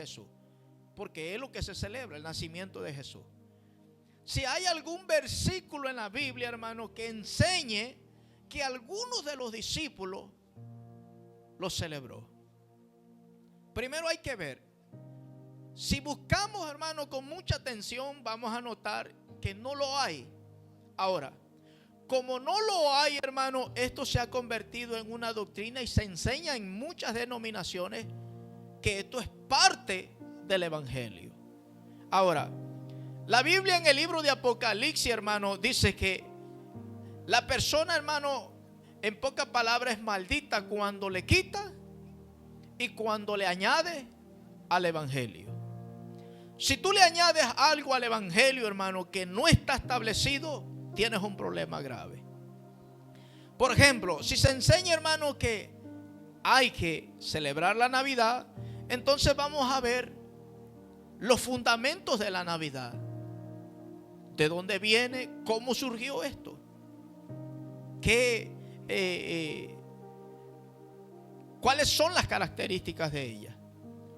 Jesús, porque es lo que se celebra, el nacimiento de Jesús. Si hay algún versículo en la Biblia, hermano, que enseñe que algunos de los discípulos lo celebró. Primero hay que ver. Si buscamos, hermano, con mucha atención, vamos a notar que no lo hay. Ahora, como no lo hay, hermano, esto se ha convertido en una doctrina y se enseña en muchas denominaciones que esto es parte del evangelio. Ahora, la Biblia en el libro de Apocalipsis, hermano, dice que la persona, hermano, en pocas palabras es maldita cuando le quita y cuando le añade al evangelio. Si tú le añades algo al evangelio, hermano, que no está establecido, tienes un problema grave. Por ejemplo, si se enseña, hermano, que hay que celebrar la Navidad, entonces vamos a ver los fundamentos de la Navidad. ¿De dónde viene? ¿Cómo surgió esto? ¿Cuáles son las características de ella?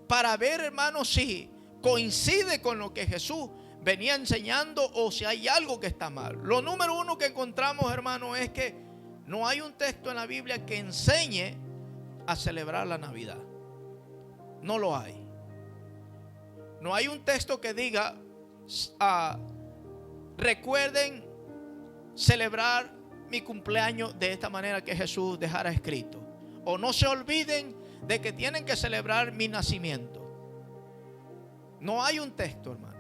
Para ver, hermano, si coincide con lo que Jesús venía enseñando o si hay algo que está mal. Lo número uno que encontramos, hermano, es que no hay un texto en la Biblia que enseñe a celebrar la Navidad. No lo hay. No hay un texto que diga recuerden celebrar mi cumpleaños de esta manera que Jesús dejara escrito. O no se olviden de que tienen que celebrar mi nacimiento. No hay un texto, hermano.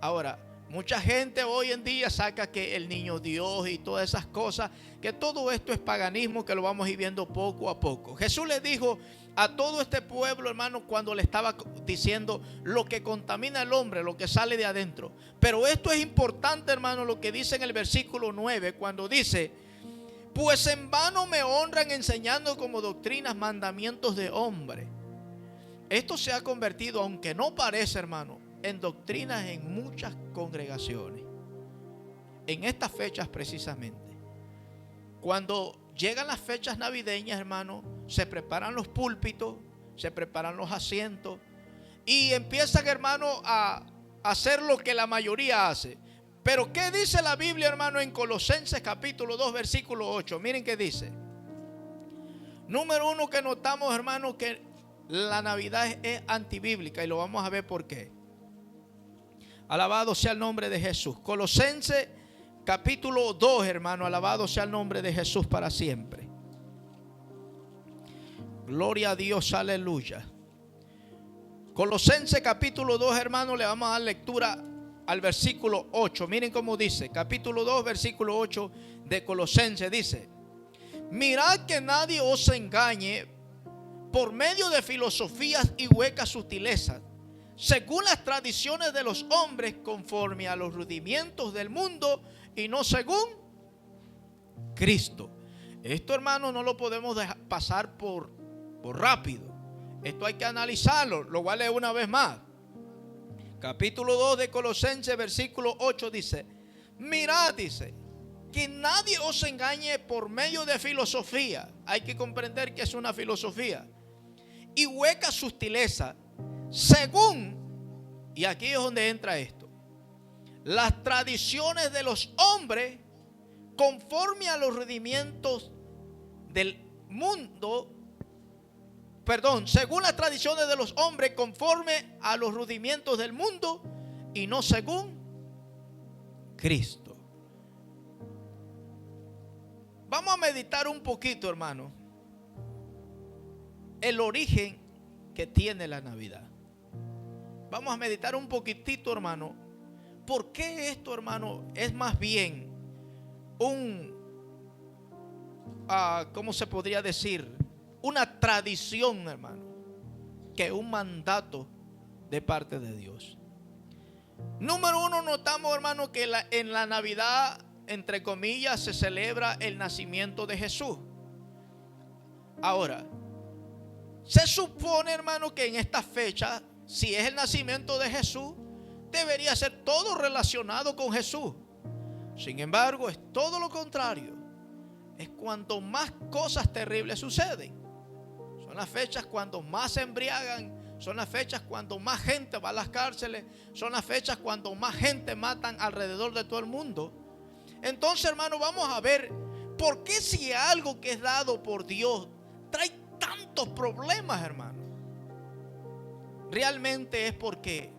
Ahora, mucha gente hoy en día saca que el niño Dios y todas esas cosas, que todo esto es paganismo, que lo vamos a ir viendo poco a poco. Jesús le dijo a todo este pueblo, hermano, cuando le estaba diciendo lo que contamina al hombre, lo que sale de adentro. Pero esto es importante, hermano, lo que dice en el versículo 9, cuando dice: pues en vano me honran enseñando como doctrinas mandamientos de hombre. Esto se ha convertido, aunque no parece, hermano, en doctrinas en muchas congregaciones. En estas fechas precisamente. Cuando llegan las fechas navideñas, hermano, se preparan los púlpitos, se preparan los asientos y empiezan, hermano, a hacer lo que la mayoría hace. Pero ¿qué dice la Biblia, hermano, en Colosenses capítulo 2, versículo 8? Miren qué dice. Número uno que notamos, hermano, que la Navidad es antibíblica y lo vamos a ver por qué. Alabado sea el nombre de Jesús. Colosenses capítulo 2, hermano, alabado sea el nombre de Jesús para siempre. Gloria a Dios, aleluya. Colosenses capítulo 2, hermano, le vamos a dar lectura al versículo 8. Miren cómo dice, capítulo 2, versículo 8 de Colosenses, dice: mirad que nadie os engañe por medio de filosofías y huecas sutilezas, según las tradiciones de los hombres, conforme a los rudimientos del mundo y no según Cristo. Esto, hermano, no lo podemos dejar pasar por rápido. Esto hay que analizarlo. Lo voy a leer una vez más. Capítulo 2 de Colosenses, versículo 8 dice: mirad, dice, que nadie os engañe por medio de filosofía. Hay que comprender que es una filosofía. Y hueca sutileza, según, y aquí es donde entra esto, las tradiciones de los hombres, conforme a los rudimientos del mundo. Perdón, según las tradiciones de los hombres, conforme a los rudimientos del mundo y no según Cristo. Vamos a meditar un poquito, hermano, el origen que tiene la Navidad. Vamos a meditar un poquitito, hermano, por qué esto, hermano, es más bien ¿cómo se podría decir? Una tradición, hermano, que un mandato de parte de Dios. Número uno, notamos, hermano, que en la Navidad, entre comillas, se celebra el nacimiento de Jesús. Ahora, se supone, hermano, que en esta fecha, si es el nacimiento de Jesús, debería ser todo relacionado con Jesús. Sin embargo, es todo lo contrario. Es cuanto más cosas terribles suceden. Son las fechas cuando más se embriagan, Son las fechas cuando más gente va a las cárceles. Son las fechas cuando más gente matan alrededor de todo el mundo. Entonces, hermano, vamos a ver por qué si algo que es dado por Dios trae tantos problemas, hermano. Realmente es porque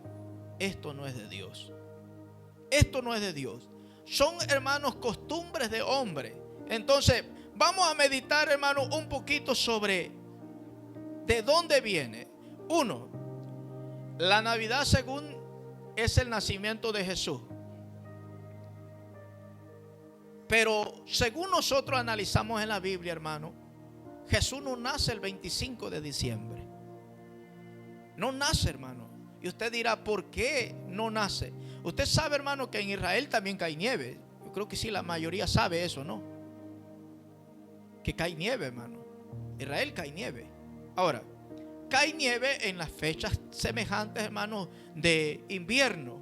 esto no es de Dios. Esto no es de Dios. Son, hermanos, costumbres de hombre. Entonces, vamos a meditar, hermano, un poquito sobre de dónde viene. Uno, la Navidad según es el nacimiento de Jesús. Pero según nosotros analizamos en la Biblia, hermano, Jesús no nace el 25 de diciembre. No nace, hermano. Y usted dirá, ¿por qué no nace? Usted sabe, hermano, que en Israel también cae nieve. Yo creo que sí, la mayoría sabe eso, ¿no? Que cae nieve, hermano. Israel cae nieve. Ahora, cae nieve en las fechas semejantes, hermano, de invierno.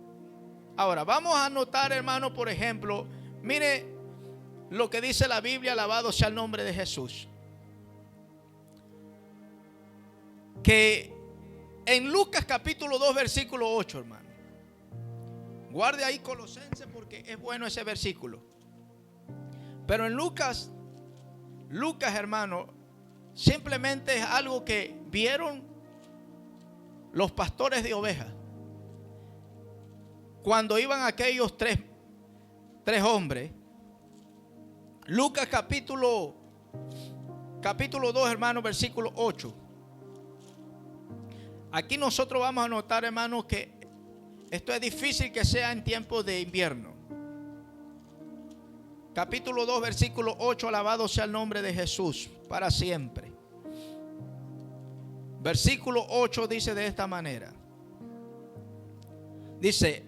Ahora, vamos a notar, hermano, por ejemplo, mire lo que dice la Biblia, alabado sea el nombre de Jesús. Que en Lucas capítulo 2, versículo 8, hermano. Guarde ahí Colosenses porque es bueno ese versículo. Pero en Lucas, hermano, simplemente es algo que vieron los pastores de ovejas. Cuando iban aquellos tres hombres. Lucas capítulo 2, hermano, versículo 8. Aquí nosotros vamos a notar, hermano, que esto es difícil que sea en tiempos de invierno. Capítulo 2, versículo 8, alabado sea el nombre de Jesús para siempre. Versículo 8 dice de esta manera. Dice,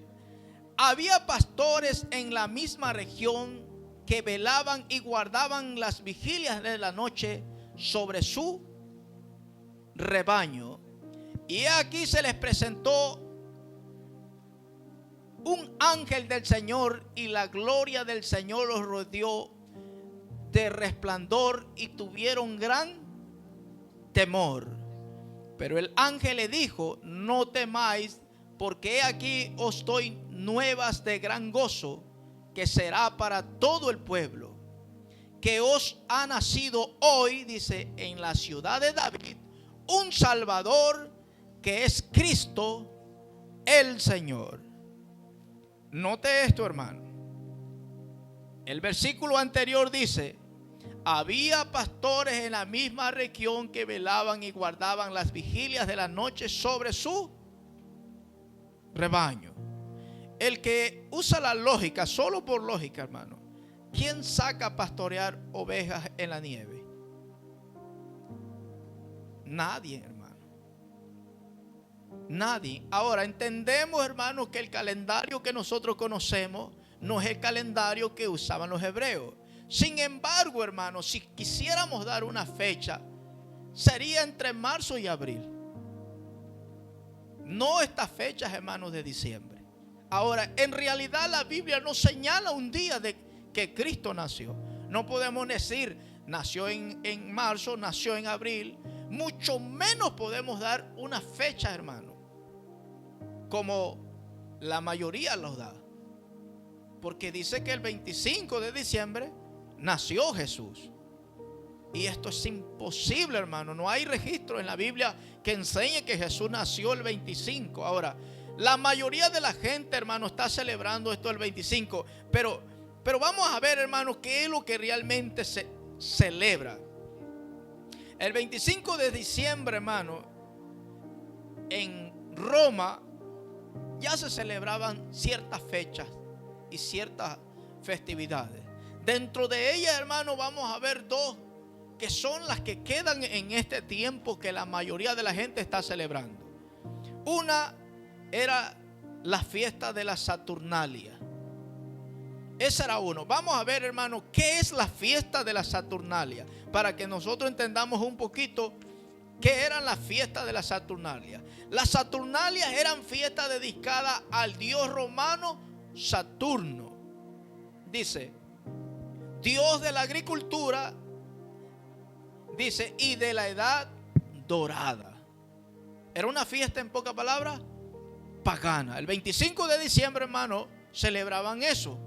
había pastores en la misma región que velaban y guardaban las vigilias de la noche sobre su rebaño. Y aquí se les presentó un ángel del Señor y la gloria del Señor los rodeó de resplandor y tuvieron gran temor. Pero el ángel le dijo, no temáis, porque he aquí os doy nuevas de gran gozo, que será para todo el pueblo, que os ha nacido hoy, dice, en la ciudad de David, un Salvador, que es Cristo el Señor. Note esto, hermano. El versículo anterior dice, había pastores en la misma región que velaban y guardaban las vigilias de la noche sobre su rebaño. El que usa la lógica, solo por lógica, hermano, ¿quién saca a pastorear ovejas en la nieve? Nadie, hermano. Nadie. Ahora entendemos, hermanos, que el calendario que nosotros conocemos no es el calendario que usaban los hebreos. Sin embargo, hermanos, si quisiéramos dar una fecha, sería entre marzo y abril. No estas fechas, hermanos, de diciembre. Ahora, en realidad la Biblia no señala un día de que Cristo nació. No podemos decir nació en marzo, nació en abril. Mucho menos podemos dar una fecha, hermano, como la mayoría los da. Porque dice que el 25 de diciembre nació Jesús. Y esto es imposible, hermano. No hay registro en la Biblia que enseñe que Jesús nació el 25. Ahora, la mayoría de la gente, hermano, está celebrando esto el 25. Pero vamos a ver, hermano, qué es lo que realmente se celebra. El 25 de diciembre, hermano, en Roma ya se celebraban ciertas fechas y ciertas festividades. Dentro de ellas, hermano, vamos a ver dos que son las que quedan en este tiempo que la mayoría de la gente está celebrando. Una era la fiesta de la Saturnalia. Ese era uno. Vamos a ver, hermano, qué es la fiesta de la Saturnalia, para que nosotros entendamos un poquito qué eran las fiestas de la Saturnalia. Las Saturnalias eran fiestas dedicadas al dios romano Saturno. Dice, dios de la agricultura, dice, y de la edad dorada. Era una fiesta, en pocas palabras, pagana. El 25 de diciembre, hermano, celebraban eso.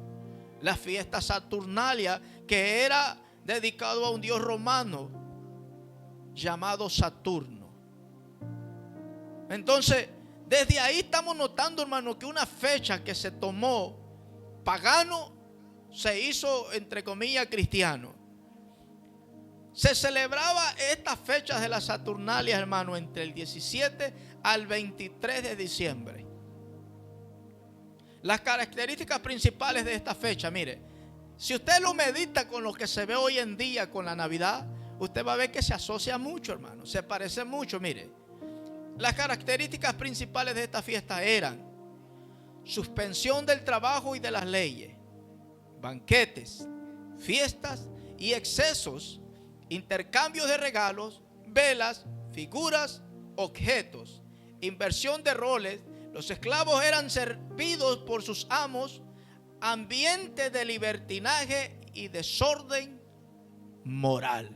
La fiesta Saturnalia, que era dedicado a un dios romano llamado Saturno. Entonces, desde ahí estamos notando, hermano, que una fecha que se tomó pagano se hizo, entre comillas, cristiano. Se celebraba estas fechas de las Saturnalias, hermano, entre el 17 al 23 de diciembre. Las características principales de esta fecha, mire, si usted lo medita con lo que se ve hoy en día con la Navidad, usted va a ver que se asocia mucho, hermano, se parece mucho. Mire, las características principales de esta fiesta eran suspensión del trabajo y de las leyes, banquetes, fiestas y excesos, intercambios de regalos, velas, figuras, objetos, inversión de roles. Los esclavos eran servidos por sus amos, ambiente de libertinaje y desorden moral.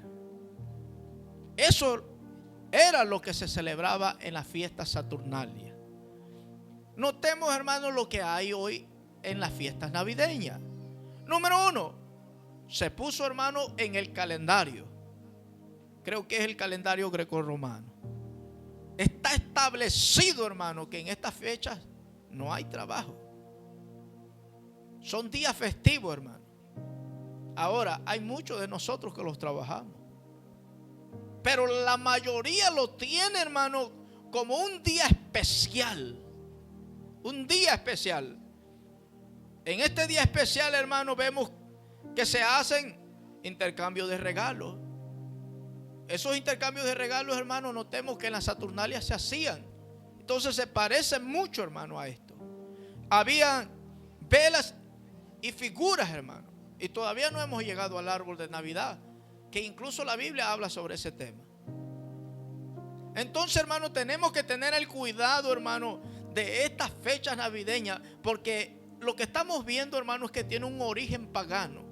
Eso era lo que se celebraba en las fiestas saturnalias. Notemos, hermanos, lo que hay hoy en las fiestas navideñas. Número 1, se puso, hermano, en el calendario. Creo que es el calendario grecorromano. Está establecido, hermano, que en estas fechas no hay trabajo. Son días festivos, hermano. Ahora, hay muchos de nosotros que los trabajamos, pero la mayoría lo tiene, hermano, como un día especial. Un día especial. En este día especial, hermano, vemos que se hacen intercambios de regalos. Esos intercambios de regalos, hermano, notemos que en las Saturnalias se hacían. Entonces se parece mucho, hermano, a esto. Habían velas y figuras, hermano. Y todavía no hemos llegado al árbol de Navidad, que incluso la Biblia habla sobre ese tema. Entonces, hermano, tenemos que tener el cuidado, hermano, de estas fechas navideñas, porque lo que estamos viendo, hermano, es que tiene un origen pagano.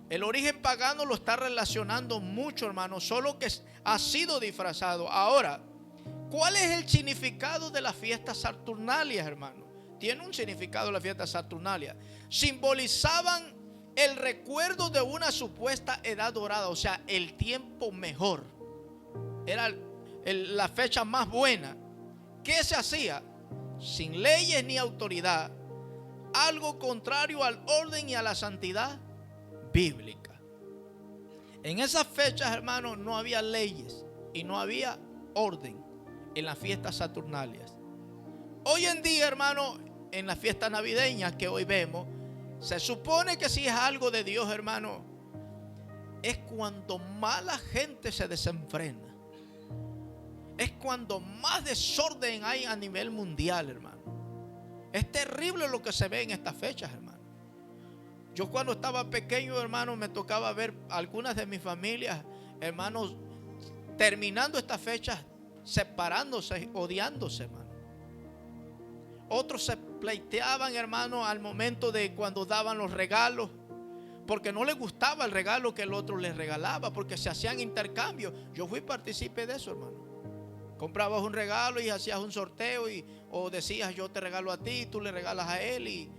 El origen pagano lo está relacionando mucho, hermano, solo que ha sido disfrazado. Ahora, ¿cuál es el significado de las fiestas saturnalias, hermano? Tiene un significado la fiesta saturnalia. Simbolizaban el recuerdo de una supuesta edad dorada, o sea, el tiempo mejor. Era la fecha más buena. ¿Qué se hacía? Sin leyes ni autoridad. Algo contrario al orden y a la santidad bíblica. En esas fechas, hermanos, no había leyes y no había orden en las fiestas saturnalias. Hoy en día, hermano, en las fiestas navideñas que hoy vemos, se supone que si es algo de Dios, hermano, es cuando más la gente se desenfrena. Es cuando más desorden hay a nivel mundial, hermano. Es terrible lo que se ve en estas fechas, hermano. Yo cuando estaba pequeño, hermano, me tocaba ver algunas de mis familias, hermanos, terminando estas fechas, separándose, odiándose, hermano. Otros se pleiteaban, hermano, al momento de cuando daban los regalos, porque no les gustaba el regalo que el otro les regalaba, porque se hacían intercambios. Yo fui partícipe de eso, hermano. Comprabas un regalo y hacías un sorteo o decías yo te regalo a ti, tú le regalas a él, y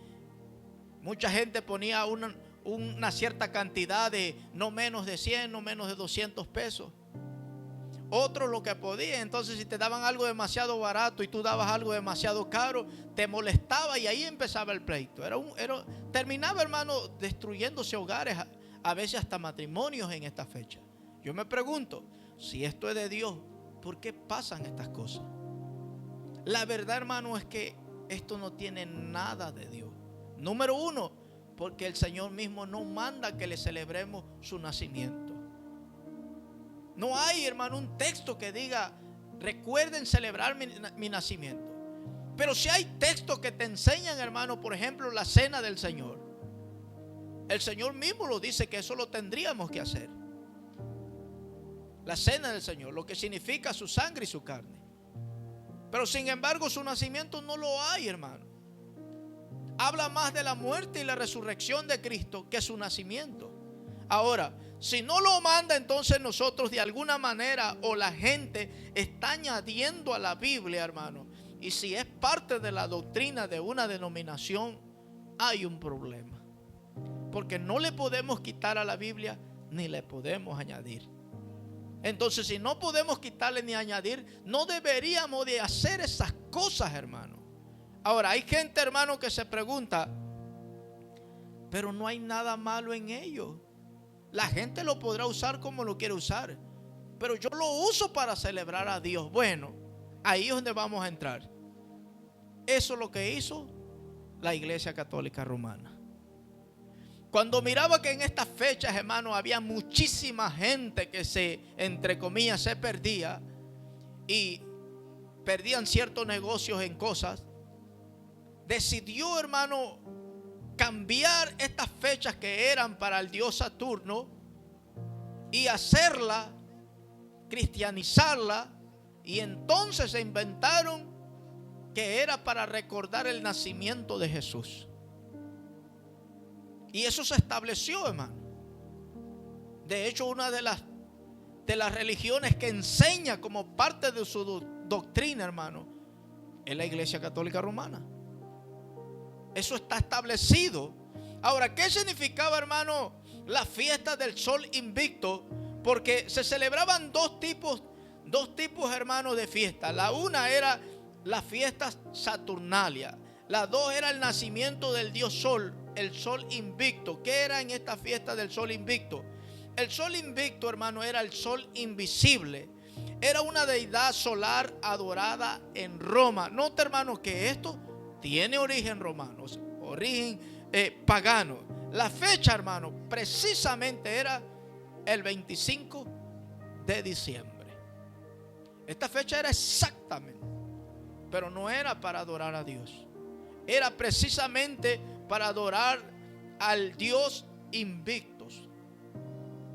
mucha gente ponía una cierta cantidad de no menos de 100, no menos de 200 pesos. Otros lo que podían. Entonces si te daban algo demasiado barato y tú dabas algo demasiado caro, te molestaba y ahí empezaba el pleito. Terminaba, hermano, destruyéndose hogares, a veces hasta matrimonios en esta fecha. Yo me pregunto, si esto es de Dios, ¿por qué pasan estas cosas? La verdad, hermano, es que esto no tiene nada de Dios. Número 1, porque el Señor mismo no manda que le celebremos su nacimiento. No hay, hermano, un texto que diga recuerden celebrar mi nacimiento. Pero si hay textos que te enseñan, hermano, por ejemplo, la cena del Señor. El Señor mismo lo dice que eso lo tendríamos que hacer. La cena del Señor, lo que significa su sangre y su carne. Pero sin embargo su nacimiento no lo hay, hermano. Habla más de la muerte y la resurrección de Cristo que su nacimiento. Ahora, si no lo manda, entonces nosotros de alguna manera o la gente está añadiendo a la Biblia, hermano. Y si es parte de la doctrina de una denominación, hay un problema. Porque no le podemos quitar a la Biblia ni le podemos añadir. Entonces, si no podemos quitarle ni añadir, no deberíamos de hacer esas cosas, hermano. Ahora, hay gente, hermano, que se pregunta, pero no hay nada malo en ello. La gente lo podrá usar como lo quiere usar, pero yo lo uso para celebrar a Dios. Bueno, ahí es donde vamos a entrar. Eso es lo que hizo la Iglesia Católica Romana. Cuando miraba que en estas fechas, hermano, había muchísima gente que entre comillas, se perdía y perdían ciertos negocios en cosas, decidió, hermano, cambiar estas fechas que eran para el dios Saturno y hacerla, cristianizarla, y entonces se inventaron que era para recordar el nacimiento de Jesús. Y eso se estableció, hermano. De hecho, una de las religiones que enseña como parte de su doctrina, hermano, es la Iglesia Católica Romana. Eso está establecido. Ahora, ¿qué significaba, hermano, la fiesta del sol invicto? Porque se celebraban dos tipos, hermano, de fiesta. La una era la fiesta saturnalia. La dos era el nacimiento del dios sol, el sol invicto. ¿Qué era en esta fiesta del sol invicto? El sol invicto, hermano, era el sol invisible. Era una deidad solar adorada en Roma. Nota, hermano, que esto tiene origen romano, origen pagano. La fecha, hermano, precisamente era el 25 de diciembre. Esta fecha era exactamente, pero no era para adorar a Dios. Era precisamente para adorar al Dios invictos.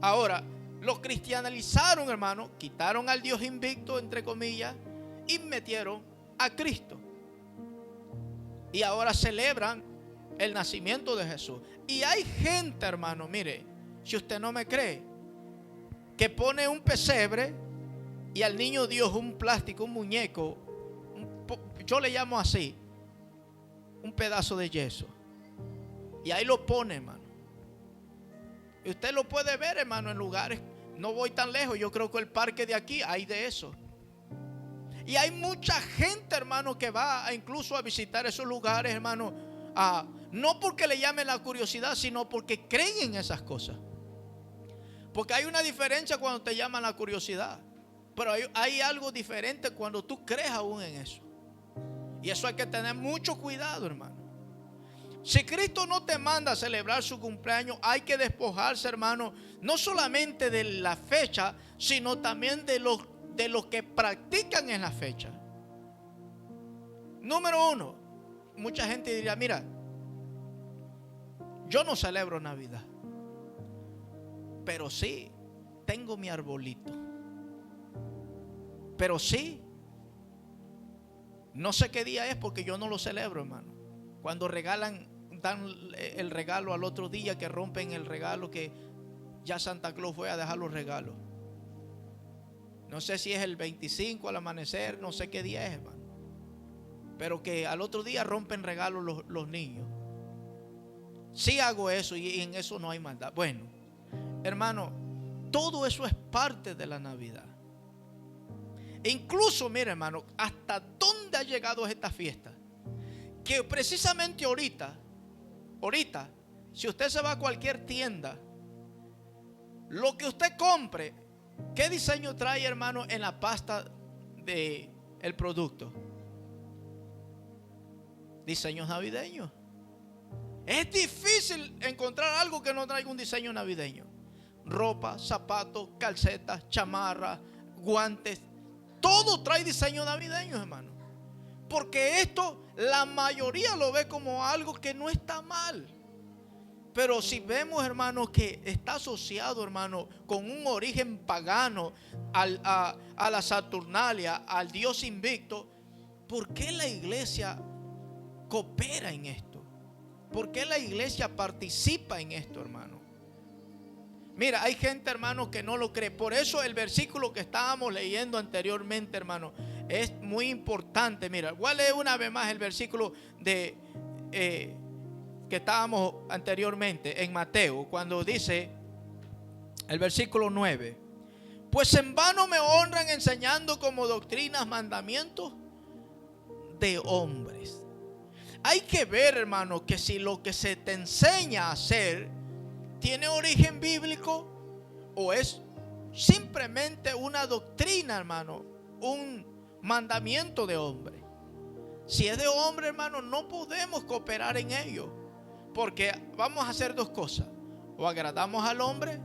Ahora, los cristianizaron, hermano, quitaron al Dios invicto, entre comillas, y metieron a Cristo. Y ahora celebran el nacimiento de Jesús. Y hay gente, hermano, mire, si usted no me cree, que pone un pesebre y al niño Dios un plástico, un muñeco, yo le llamo así, un pedazo de yeso. Y ahí lo pone, hermano. Y usted lo puede ver, hermano, en lugares, no voy tan lejos, yo creo que el parque de aquí hay de eso. Y hay mucha gente, hermano, que va incluso a visitar esos lugares, hermano, no porque le llamen la curiosidad, sino porque creen en esas cosas. Porque hay una diferencia cuando te llaman la curiosidad, pero hay algo diferente cuando tú crees aún en eso. Y eso hay que tener mucho cuidado, hermano. Si Cristo no te manda a celebrar su cumpleaños, hay que despojarse, hermano, no solamente de la fecha, sino también de los que practican en la fecha. Número uno, mucha gente diría, mira, yo no celebro Navidad, pero sí tengo mi arbolito. Pero sí, no sé qué día es porque yo no lo celebro, hermano. Cuando dan el regalo al otro día, que rompen el regalo, que ya Santa Claus fue a dejar los regalos. No sé si es el 25 al amanecer, no sé qué día es, hermano. Pero que al otro día rompen regalos los niños. Sí hago eso y en eso no hay maldad. Bueno, hermano, todo eso es parte de la Navidad. E incluso, mire, hermano, hasta dónde ha llegado esta fiesta. Que precisamente ahorita, si usted se va a cualquier tienda, lo que usted compre, ¿qué diseño trae, hermano, en la pasta del producto? Diseños navideños. Es difícil encontrar algo que no traiga un diseño navideño. Ropa, zapatos, calcetas, chamarras, guantes, todo trae diseño navideño, hermano. Porque esto la mayoría lo ve como algo que no está mal. Pero si vemos, hermano, que está asociado, hermano, con un origen pagano a la Saturnalia, al Dios invicto, ¿por qué la iglesia coopera en esto? ¿Por qué la iglesia participa en esto, hermano? Mira, hay gente, hermano, que no lo cree. Por eso el versículo que estábamos leyendo anteriormente, hermano, es muy importante. Mira, voy a leer una vez más el versículo de que estábamos anteriormente en Mateo, cuando dice el versículo 9: pues en vano me honran enseñando como doctrinas mandamientos de hombres. Hay que ver, hermano, que si lo que se te enseña a hacer tiene origen bíblico o es simplemente una doctrina, hermano, un mandamiento de hombre. Si es de hombre, hermano, no podemos cooperar en ello, porque vamos a hacer dos cosas: o agradamos al hombre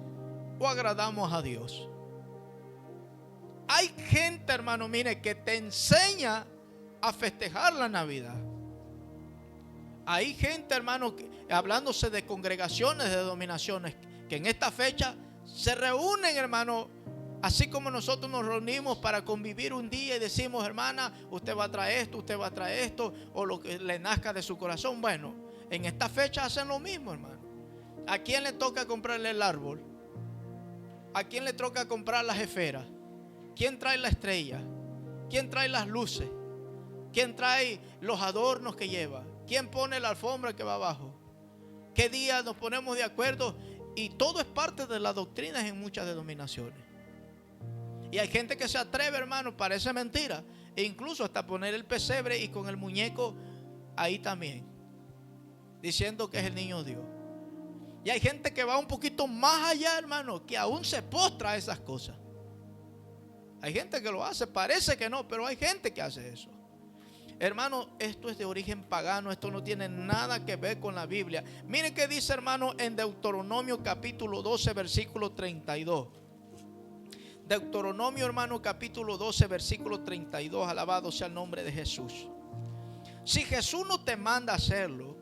o agradamos a Dios. Hay gente, hermano, mire, que te enseña a festejar la Navidad. Hay gente, hermano, hablándose de congregaciones, de denominaciones, que en esta fecha se reúnen, hermano, así como nosotros nos reunimos para convivir un día y decimos: hermana, usted va a traer esto, usted va a traer esto, o lo que le nazca de su corazón. Bueno, en esta fecha hacen lo mismo, hermano. ¿A quién le toca comprarle el árbol? ¿A quién le toca comprar las esferas? ¿Quién trae la estrella? ¿Quién trae las luces? ¿Quién trae los adornos que lleva? ¿Quién pone la alfombra que va abajo? ¿Qué día nos ponemos de acuerdo? Y todo es parte de las doctrinas en muchas denominaciones. Y hay gente que se atreve, hermano, parece mentira, e incluso hasta poner el pesebre y con el muñeco ahí también, diciendo que es el niño Dios. Y hay gente que va un poquito más allá, hermano, que aún se postra a esas cosas. Hay gente que lo hace, parece que no, pero hay gente que hace eso. Hermano, esto es de origen pagano, esto no tiene nada que ver con la Biblia. Miren qué dice, hermano, en Deuteronomio capítulo 12, versículo 32. Deuteronomio, hermano, capítulo 12, versículo 32. Alabado sea el nombre de Jesús. Si Jesús no te manda a hacerlo,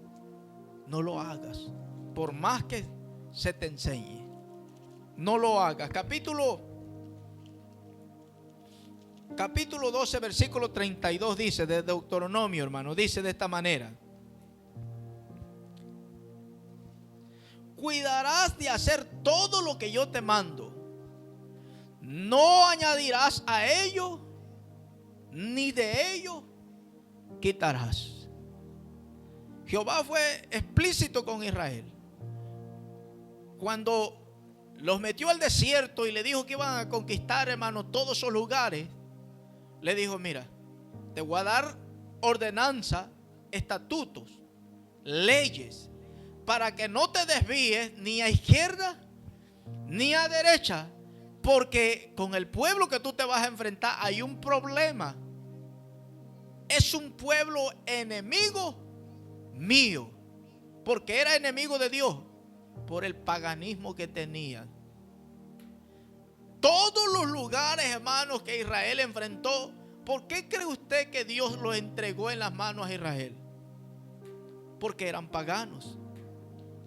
no lo hagas, por más que se te enseñe. No lo hagas. Capítulo 12, versículo 32 dice, de Deuteronomio, hermano, dice de esta manera: cuidarás de hacer todo lo que yo te mando, no añadirás a ello, ni de ello quitarás. Jehová fue explícito con Israel cuando los metió al desierto y le dijo que iban a conquistar, hermano, todos esos lugares. Le dijo: mira, te voy a dar ordenanza, estatutos, leyes, para que no te desvíes ni a izquierda ni a derecha, porque con el pueblo que tú te vas a enfrentar hay un problema. Es un pueblo enemigo mío, porque era enemigo de Dios por el paganismo que tenían. Todos los lugares, hermanos, que Israel enfrentó, ¿por qué cree usted que Dios los entregó en las manos a Israel? Porque eran paganos,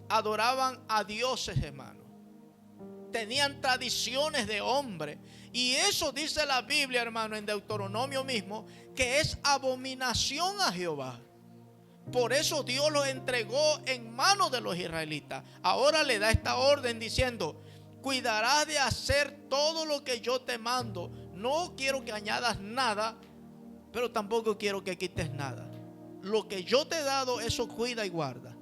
adoraban a dioses, hermano, tenían tradiciones de hombre, y eso dice la Biblia, hermano, en Deuteronomio mismo, que es abominación a Jehová. Por eso Dios los entregó en manos de los israelitas. Ahora le da esta orden diciendo: cuidarás de hacer todo lo que yo te mando. No quiero que añadas nada, pero tampoco quiero que quites nada. Lo que yo te he dado, eso cuida y guarda.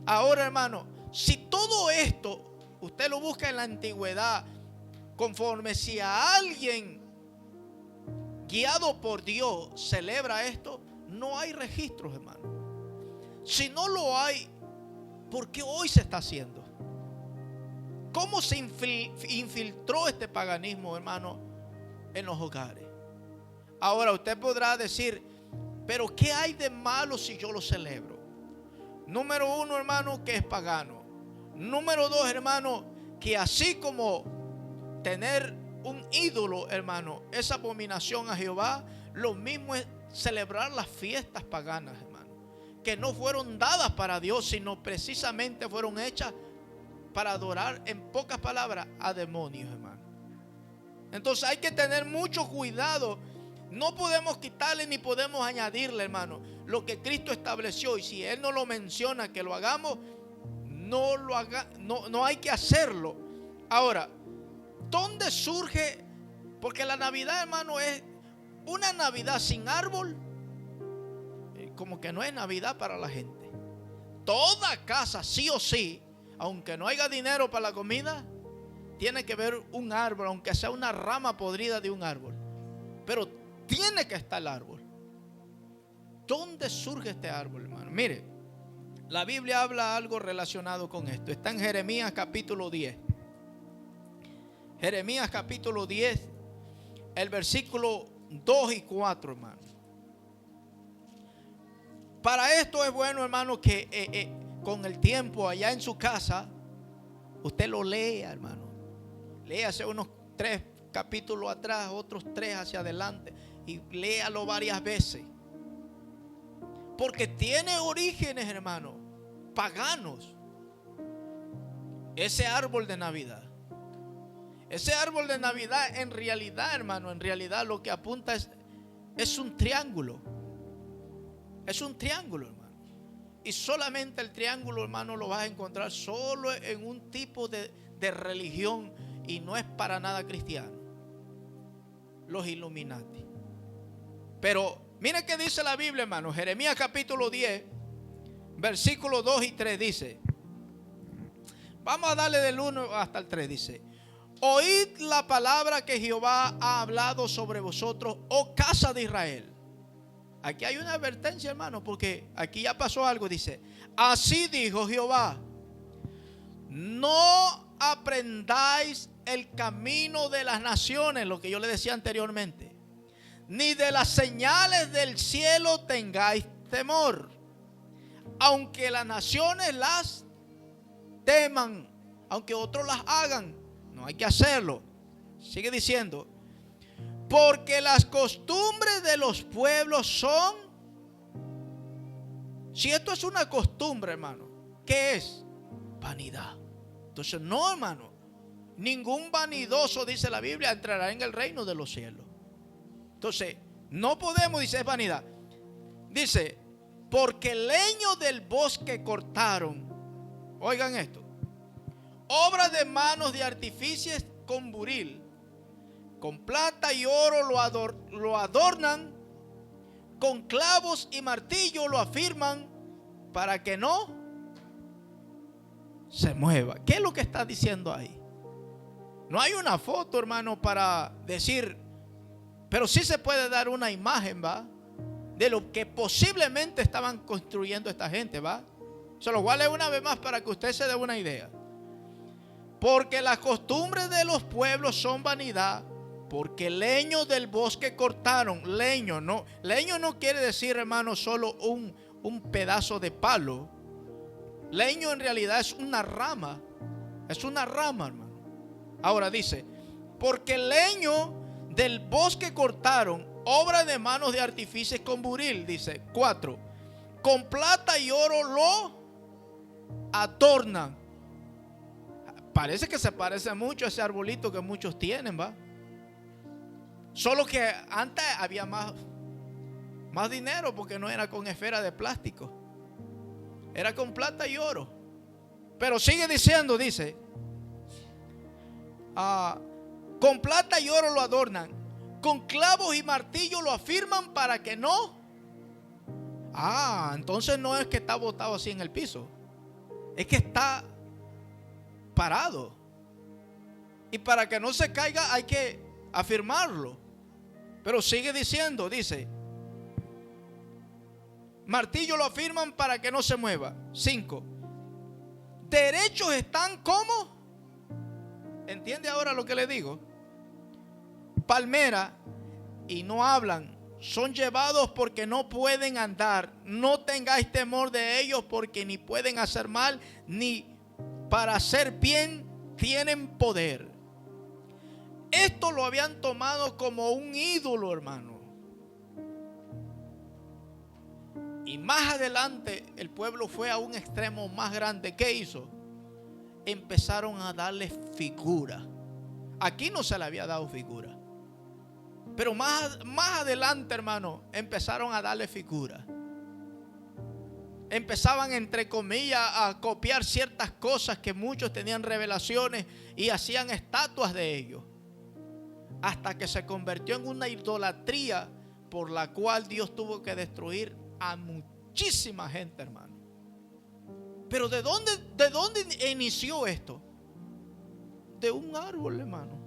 Ahora, hermano, si todo esto usted lo busca en la antigüedad, conforme si a alguien guiado por Dios celebra esto, no hay registros, hermano. Si no lo hay, ¿por qué hoy se está haciendo? ¿Cómo se infiltró este paganismo, hermano, en los hogares? Ahora usted podrá decir: pero ¿qué hay de malo si yo lo celebro? Número uno, hermano, que es pagano. Número dos, hermano, que así como tener un ídolo, hermano, es abominación a Jehová, lo mismo es celebrar las fiestas paganas, hermano, que no fueron dadas para Dios, sino precisamente fueron hechas para adorar, en pocas palabras, a demonios, hermano. Entonces hay que tener mucho cuidado. No podemos quitarle ni podemos añadirle, hermano, lo que Cristo estableció. Y si Él no lo menciona que lo hagamos, no lo haga, no hay que hacerlo. Ahora, ¿dónde surge? Porque la Navidad, hermano, es una Navidad sin árbol, como que no es Navidad para la gente. Toda casa, sí o sí, aunque no haya dinero para la comida, tiene que ver un árbol, aunque sea una rama podrida de un árbol. Pero tiene que estar el árbol. ¿Dónde surge este árbol, hermano? Mire, la Biblia habla algo relacionado con esto. Está en Jeremías capítulo 10. Jeremías capítulo 10, el versículo 2 y 4, hermano. Para esto es bueno, hermano, que con el tiempo allá en su casa, usted lo lea, hermano. Léase unos 3 capítulos atrás, otros 3 hacia adelante, y léalo varias veces. Porque tiene orígenes, hermano, paganos. Ese árbol de Navidad. Ese árbol de Navidad, en realidad, hermano, en realidad lo que apunta es un triángulo. Es un triángulo, hermano. Y solamente el triángulo, hermano, lo vas a encontrar solo en un tipo de religión, y no es para nada cristiano. Los Illuminati. Pero mire qué dice la Biblia, hermano. Jeremías capítulo 10, versículos 2 y 3 dice. Vamos a darle del 1 hasta el 3, dice: oíd la palabra que Jehová ha hablado sobre vosotros, oh casa de Israel. Aquí hay una advertencia, hermano, porque aquí ya pasó algo. Dice: así dijo Jehová, no aprendáis el camino de las naciones, lo que yo le decía anteriormente, ni de las señales del cielo tengáis temor, aunque las naciones las teman, aunque otros las hagan, no hay que hacerlo. Sigue diciendo: porque las costumbres de los pueblos son. Si esto es una costumbre, hermano, ¿qué es? Vanidad. Entonces no, hermano, ningún vanidoso, dice la Biblia, entrará en el reino de los cielos. Entonces no podemos, dice, es vanidad. Dice: porque el leño del bosque cortaron. Oigan esto: obra de manos de artífices con buril, con plata y oro lo adornan, con clavos y martillo lo afirman, para que no se mueva. ¿Qué es lo que está diciendo ahí? No hay una foto, hermano, para decir, pero sí se puede dar una imagen, ¿va? De lo que posiblemente estaban construyendo esta gente, ¿va? Se lo voy a leer una vez más para que usted se dé una idea. Porque las costumbres de los pueblos son vanidad, porque leño del bosque cortaron. Leño no quiere decir, hermano, solo un pedazo de palo. Leño en realidad es una rama. Es una rama, hermano. Ahora dice: porque leño del bosque cortaron, obra de manos de artífices con buril. Dice 4: con plata y oro lo adornan. Parece que se parece mucho a ese arbolito que muchos tienen, ¿va? Solo que antes había más dinero, porque no era con esfera de plástico, era con plata y oro. Pero sigue diciendo, dice: con plata y oro lo adornan, con clavos y martillo lo afirman, para que no. Entonces no es que está botado así en el piso, es que está parado. Y para que no se caiga hay que afirmarlo. Pero sigue diciendo, dice: martillo lo afirman para que no se mueva. 5: derechos están como. ¿Entiende ahora lo que le digo? Palmera, y no hablan, son llevados porque no pueden andar. No tengáis temor de ellos, porque ni pueden hacer mal, ni para hacer bien tienen poder. Esto lo habían tomado como un ídolo, hermano. Y más adelante el pueblo fue a un extremo más grande. ¿Qué hizo? Empezaron a darle figura. Aquí no se le había dado figura, pero más adelante, hermano, empezaron a darle figura. empezaban, entre comillas, a copiar ciertas cosas que muchos tenían revelaciones y hacían estatuas de ellos. Hasta que se convirtió en una idolatría por la cual Dios tuvo que destruir a muchísima gente, hermano. Pero ¿de dónde inició esto? De un árbol, hermano.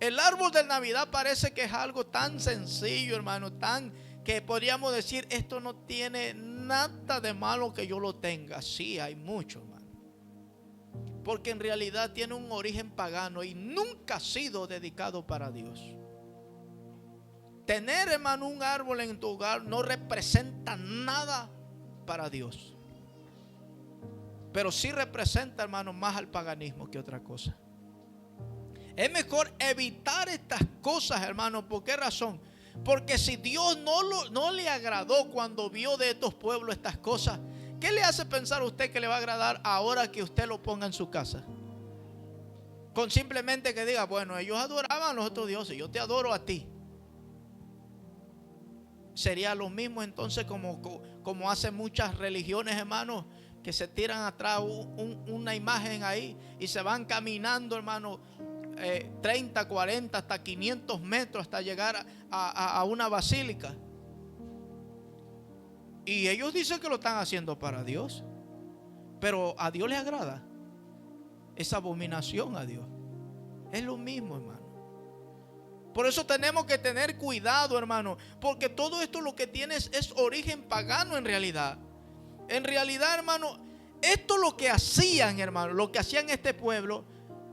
El árbol de Navidad parece que es algo tan sencillo, hermano, tan que podríamos decir, esto no tiene nada de malo que yo lo tenga. Sí, hay mucho, hermano. Porque en realidad tiene un origen pagano y nunca ha sido dedicado para Dios. Tener, hermano, un árbol en tu hogar no representa nada para Dios. Pero sí representa, hermano, más al paganismo que otra cosa. Es mejor evitar estas cosas, hermano. ¿Por qué razón? Porque si Dios no le agradó cuando vio de estos pueblos estas cosas, ¿qué le hace pensar a usted que le va a agradar ahora que usted lo ponga en su casa? Con simplemente que diga, bueno, ellos adoraban a los otros dioses, yo te adoro a ti. Sería lo mismo entonces como hacen muchas religiones, hermano, que se tiran atrás una imagen ahí y se van caminando, hermano, 30, 40, hasta 500 metros hasta llegar a una basílica. Y ellos dicen que lo están haciendo para Dios, pero a Dios le agrada. Es abominación a Dios. Es lo mismo, hermano. Por eso tenemos que tener cuidado, hermano, porque todo esto lo que tiene es origen pagano en realidad. En realidad, hermano, esto lo que hacían, hermano, lo que hacían este pueblo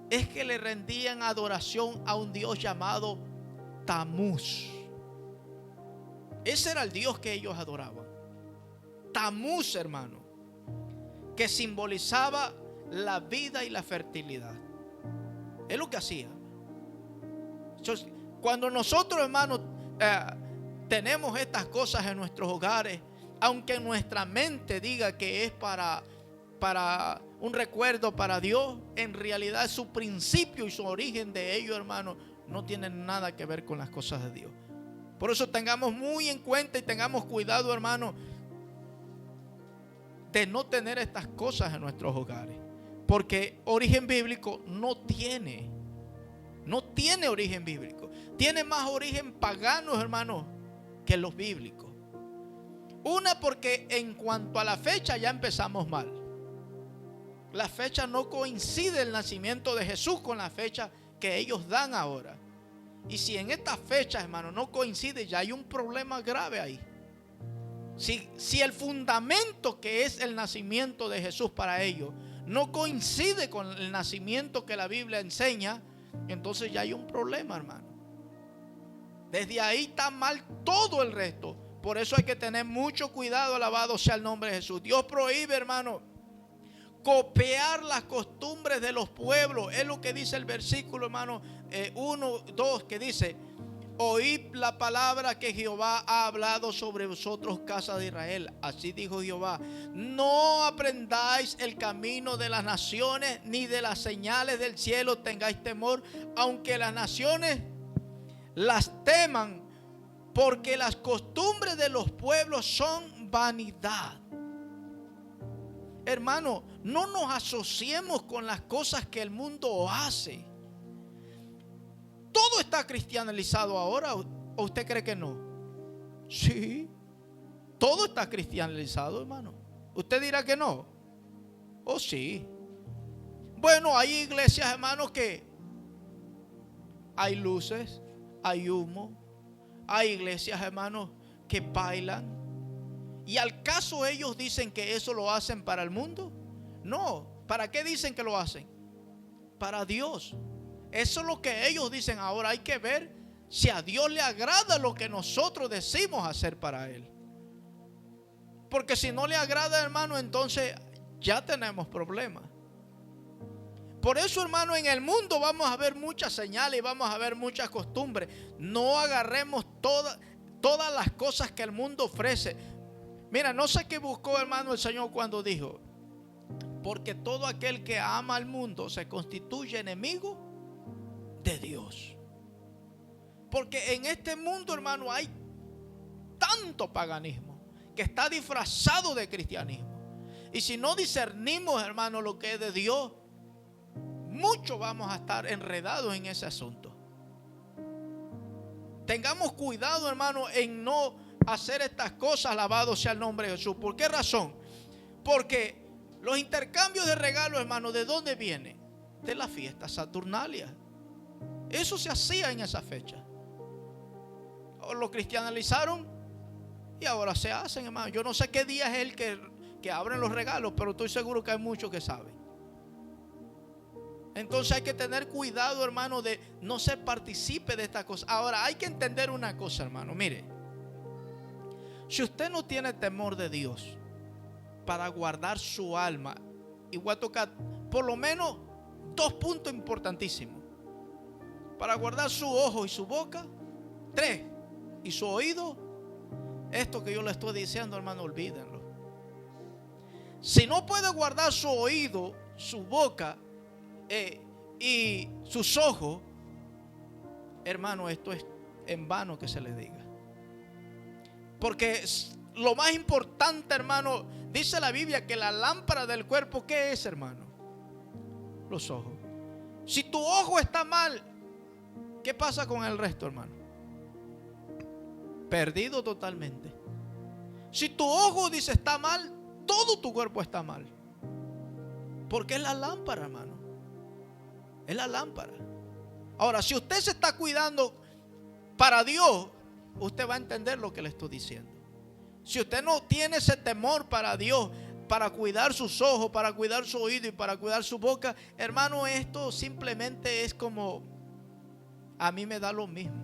es que le rendían adoración a un dios llamado Tamuz. Ese era el dios que ellos adoraban. Tamuz, hermano, que simbolizaba la vida y la fertilidad. Es lo que hacía. Entonces, cuando nosotros, hermano, tenemos estas cosas en nuestros hogares, aunque nuestra mente diga que es para un recuerdo para Dios, en realidad su principio y su origen de ello, hermano, no tienen nada que ver con las cosas de Dios. Por eso tengamos muy en cuenta y tengamos cuidado, hermano, de no tener estas cosas en nuestros hogares, porque origen bíblico no tiene origen bíblico. Tiene más origen pagano, hermano, que los bíblicos. Una, porque en cuanto a la fecha ya empezamos mal. La fecha no coincide el nacimiento de Jesús con la fecha que ellos dan ahora. Y si en esta fecha, hermano, no coincide, ya hay un problema grave ahí. Si el fundamento que es el nacimiento de Jesús para ellos no coincide con el nacimiento que la Biblia enseña, entonces ya hay un problema, hermano. Desde ahí está mal todo el resto. Por eso hay que tener mucho cuidado, alabado sea el nombre de Jesús. Dios prohíbe, hermano, copiar las costumbres de los pueblos. Es lo que dice el versículo, hermano, 1, 2, que dice: oíd la palabra que Jehová ha hablado sobre vosotros, casa de Israel. Así dijo Jehová: no aprendáis el camino de las naciones, ni de las señales del cielo tengáis temor, aunque las naciones las teman, porque las costumbres de los pueblos son vanidad. Hermano, no nos asociemos con las cosas que el mundo hace. ¿Todo está cristianizado ahora o usted cree que no? Sí, todo está cristianizado, hermano. ¿Usted dirá que no? ¿O sí? Bueno, hay iglesias, hermanos, que hay luces, hay humo. Hay iglesias, hermanos, que bailan. ¿Y al caso ellos dicen que eso lo hacen para el mundo? No. ¿Para qué dicen que lo hacen? Para Dios. Eso es lo que ellos dicen. Ahora hay que ver si a Dios le agrada lo que nosotros decimos hacer para Él. Porque si no le agrada, hermano, entonces ya tenemos problemas. Por eso, hermano, en el mundo vamos a ver muchas señales y vamos a ver muchas costumbres. No agarremos todas las cosas que el mundo ofrece. Mira, no sé qué buscó, hermano, el Señor cuando dijo: porque todo aquel que ama al mundo se constituye enemigo de Dios. Porque en este mundo, hermano, hay tanto paganismo que está disfrazado de cristianismo. Y si no discernimos, hermano, lo que es de Dios, mucho vamos a estar enredados en ese asunto. Tengamos cuidado, hermano, en no hacer estas cosas. Alabado sea el nombre de Jesús. ¿Por qué razón? Porque los intercambios de regalos, hermano, ¿de dónde vienen? De la fiesta saturnalia. Eso se hacía en esa fecha. Lo cristianizaron y ahora se hacen, hermano. Yo no sé qué día es el que abren los regalos, pero estoy seguro que hay muchos que saben. Entonces hay que tener cuidado, hermano, de no ser partícipe de estas cosas. Ahora hay que entender una cosa, hermano. Mire, si usted no tiene temor de Dios para guardar su alma, y voy a tocar por lo menos 2 puntos importantísimos: para guardar su ojo y su boca, 3, y su oído. Esto que yo le estoy diciendo, hermano, olvídenlo. Si no puede guardar su oído, su boca y sus ojos, hermano, esto es en vano que se le diga. Porque lo más importante, hermano, dice la Biblia que la lámpara del cuerpo, ¿qué es, hermano? Los ojos. Si tu ojo está mal, ¿qué pasa con el resto, hermano? Perdido totalmente. Si tu ojo dice está mal, todo tu cuerpo está mal. Porque es la lámpara, hermano. Es la lámpara. Ahora, si usted se está cuidando para Dios, usted va a entender lo que le estoy diciendo. Si usted no tiene ese temor para Dios, para cuidar sus ojos, para cuidar su oído y para cuidar su boca, hermano, esto simplemente es como, a mí me da lo mismo.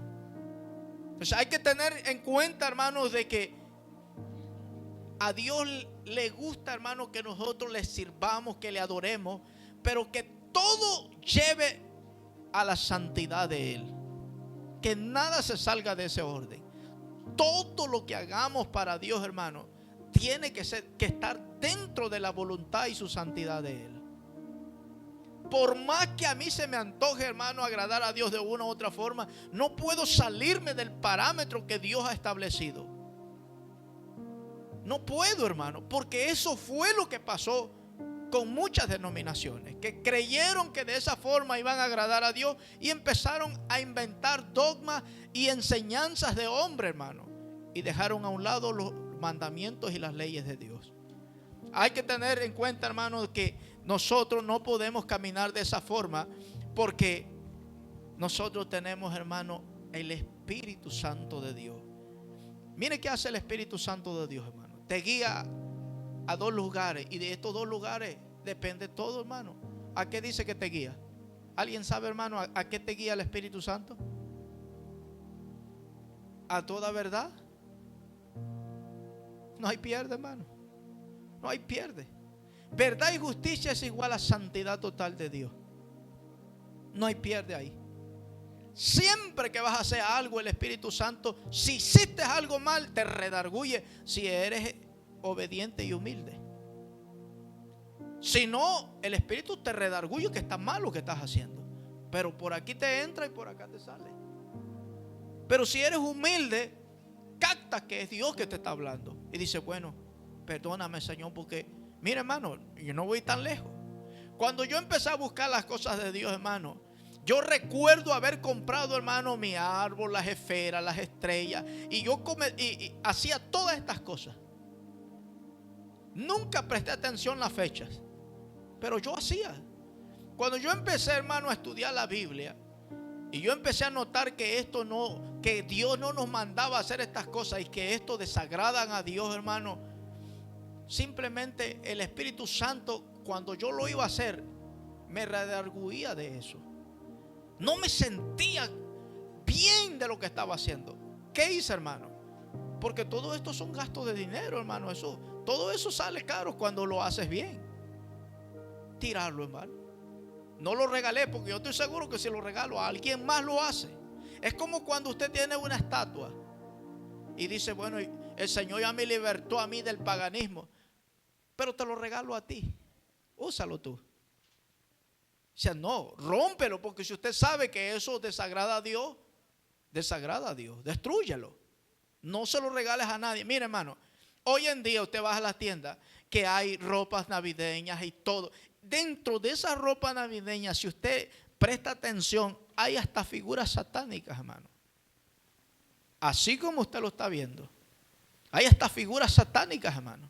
Entonces hay que tener en cuenta, hermanos, de que a Dios le gusta, hermano, que nosotros le sirvamos, que le adoremos, pero que todo lleve a la santidad de Él. Que nada se salga de ese orden. Todo lo que hagamos para Dios, hermano, tiene que estar dentro de la voluntad y su santidad de Él. Por más que a mí se me antoje, hermano, agradar a Dios de una u otra forma, no puedo salirme del parámetro que Dios ha establecido. No puedo, hermano, porque eso fue lo que pasó con muchas denominaciones, que creyeron que de esa forma iban a agradar a Dios y empezaron a inventar dogmas y enseñanzas de hombre, hermano, y dejaron a un lado los mandamientos y las leyes de Dios. Hay que tener en cuenta, hermano, que nosotros no podemos caminar de esa forma, porque nosotros tenemos, hermano, el Espíritu Santo de Dios. Mire qué hace el Espíritu Santo de Dios, hermano. Te guía a 2 lugares, y de estos 2 lugares depende todo, hermano. ¿A qué dice que te guía? ¿Alguien sabe, hermano, a qué te guía el Espíritu Santo? ¿A toda verdad? No hay pierde, hermano. No hay pierde. Verdad y justicia es igual a santidad total de Dios. No hay pierde ahí. Siempre que vas a hacer algo, el Espíritu Santo, si hiciste algo mal, te redarguye si eres obediente y humilde. Si no, el Espíritu te redarguye que está mal lo que estás haciendo, pero por aquí te entra y por acá te sale. Pero si eres humilde, captas que es Dios que te está hablando y dice, bueno, perdóname, Señor, porque mira, hermano, yo no voy tan lejos. Cuando yo empecé a buscar las cosas de Dios, hermano, yo recuerdo haber comprado, hermano, mi árbol, las esferas, las estrellas, y yo hacía todas estas cosas. Nunca presté atención a las fechas, pero yo hacía. Cuando yo empecé, hermano, a estudiar la Biblia, y yo empecé a notar que que Dios no nos mandaba a hacer estas cosas y que esto desagradan a Dios, hermano, simplemente el Espíritu Santo, cuando yo lo iba a hacer, me redarguía de eso. No me sentía bien de lo que estaba haciendo. ¿Qué hice, hermano? Porque todo esto son gastos de dinero, hermano. Todo eso sale caro cuando lo haces bien. Tirarlo, hermano. No lo regalé, porque yo estoy seguro que si lo regalo a alguien más lo hace. Es como cuando usted tiene una estatua y dice, bueno, el Señor ya me libertó a mí del paganismo, pero te lo regalo a ti. Úsalo tú. O sea, no, rómpelo, porque si usted sabe que eso desagrada a Dios, destrúyelo. No se lo regales a nadie. Mire, hermano, Hoy en día usted va a la tienda que hay ropas navideñas y todo. Dentro de esa ropa navideña, si usted presta atención, hay hasta figuras satánicas, hermano. Así como usted lo está viendo. Hay hasta figuras satánicas, hermano.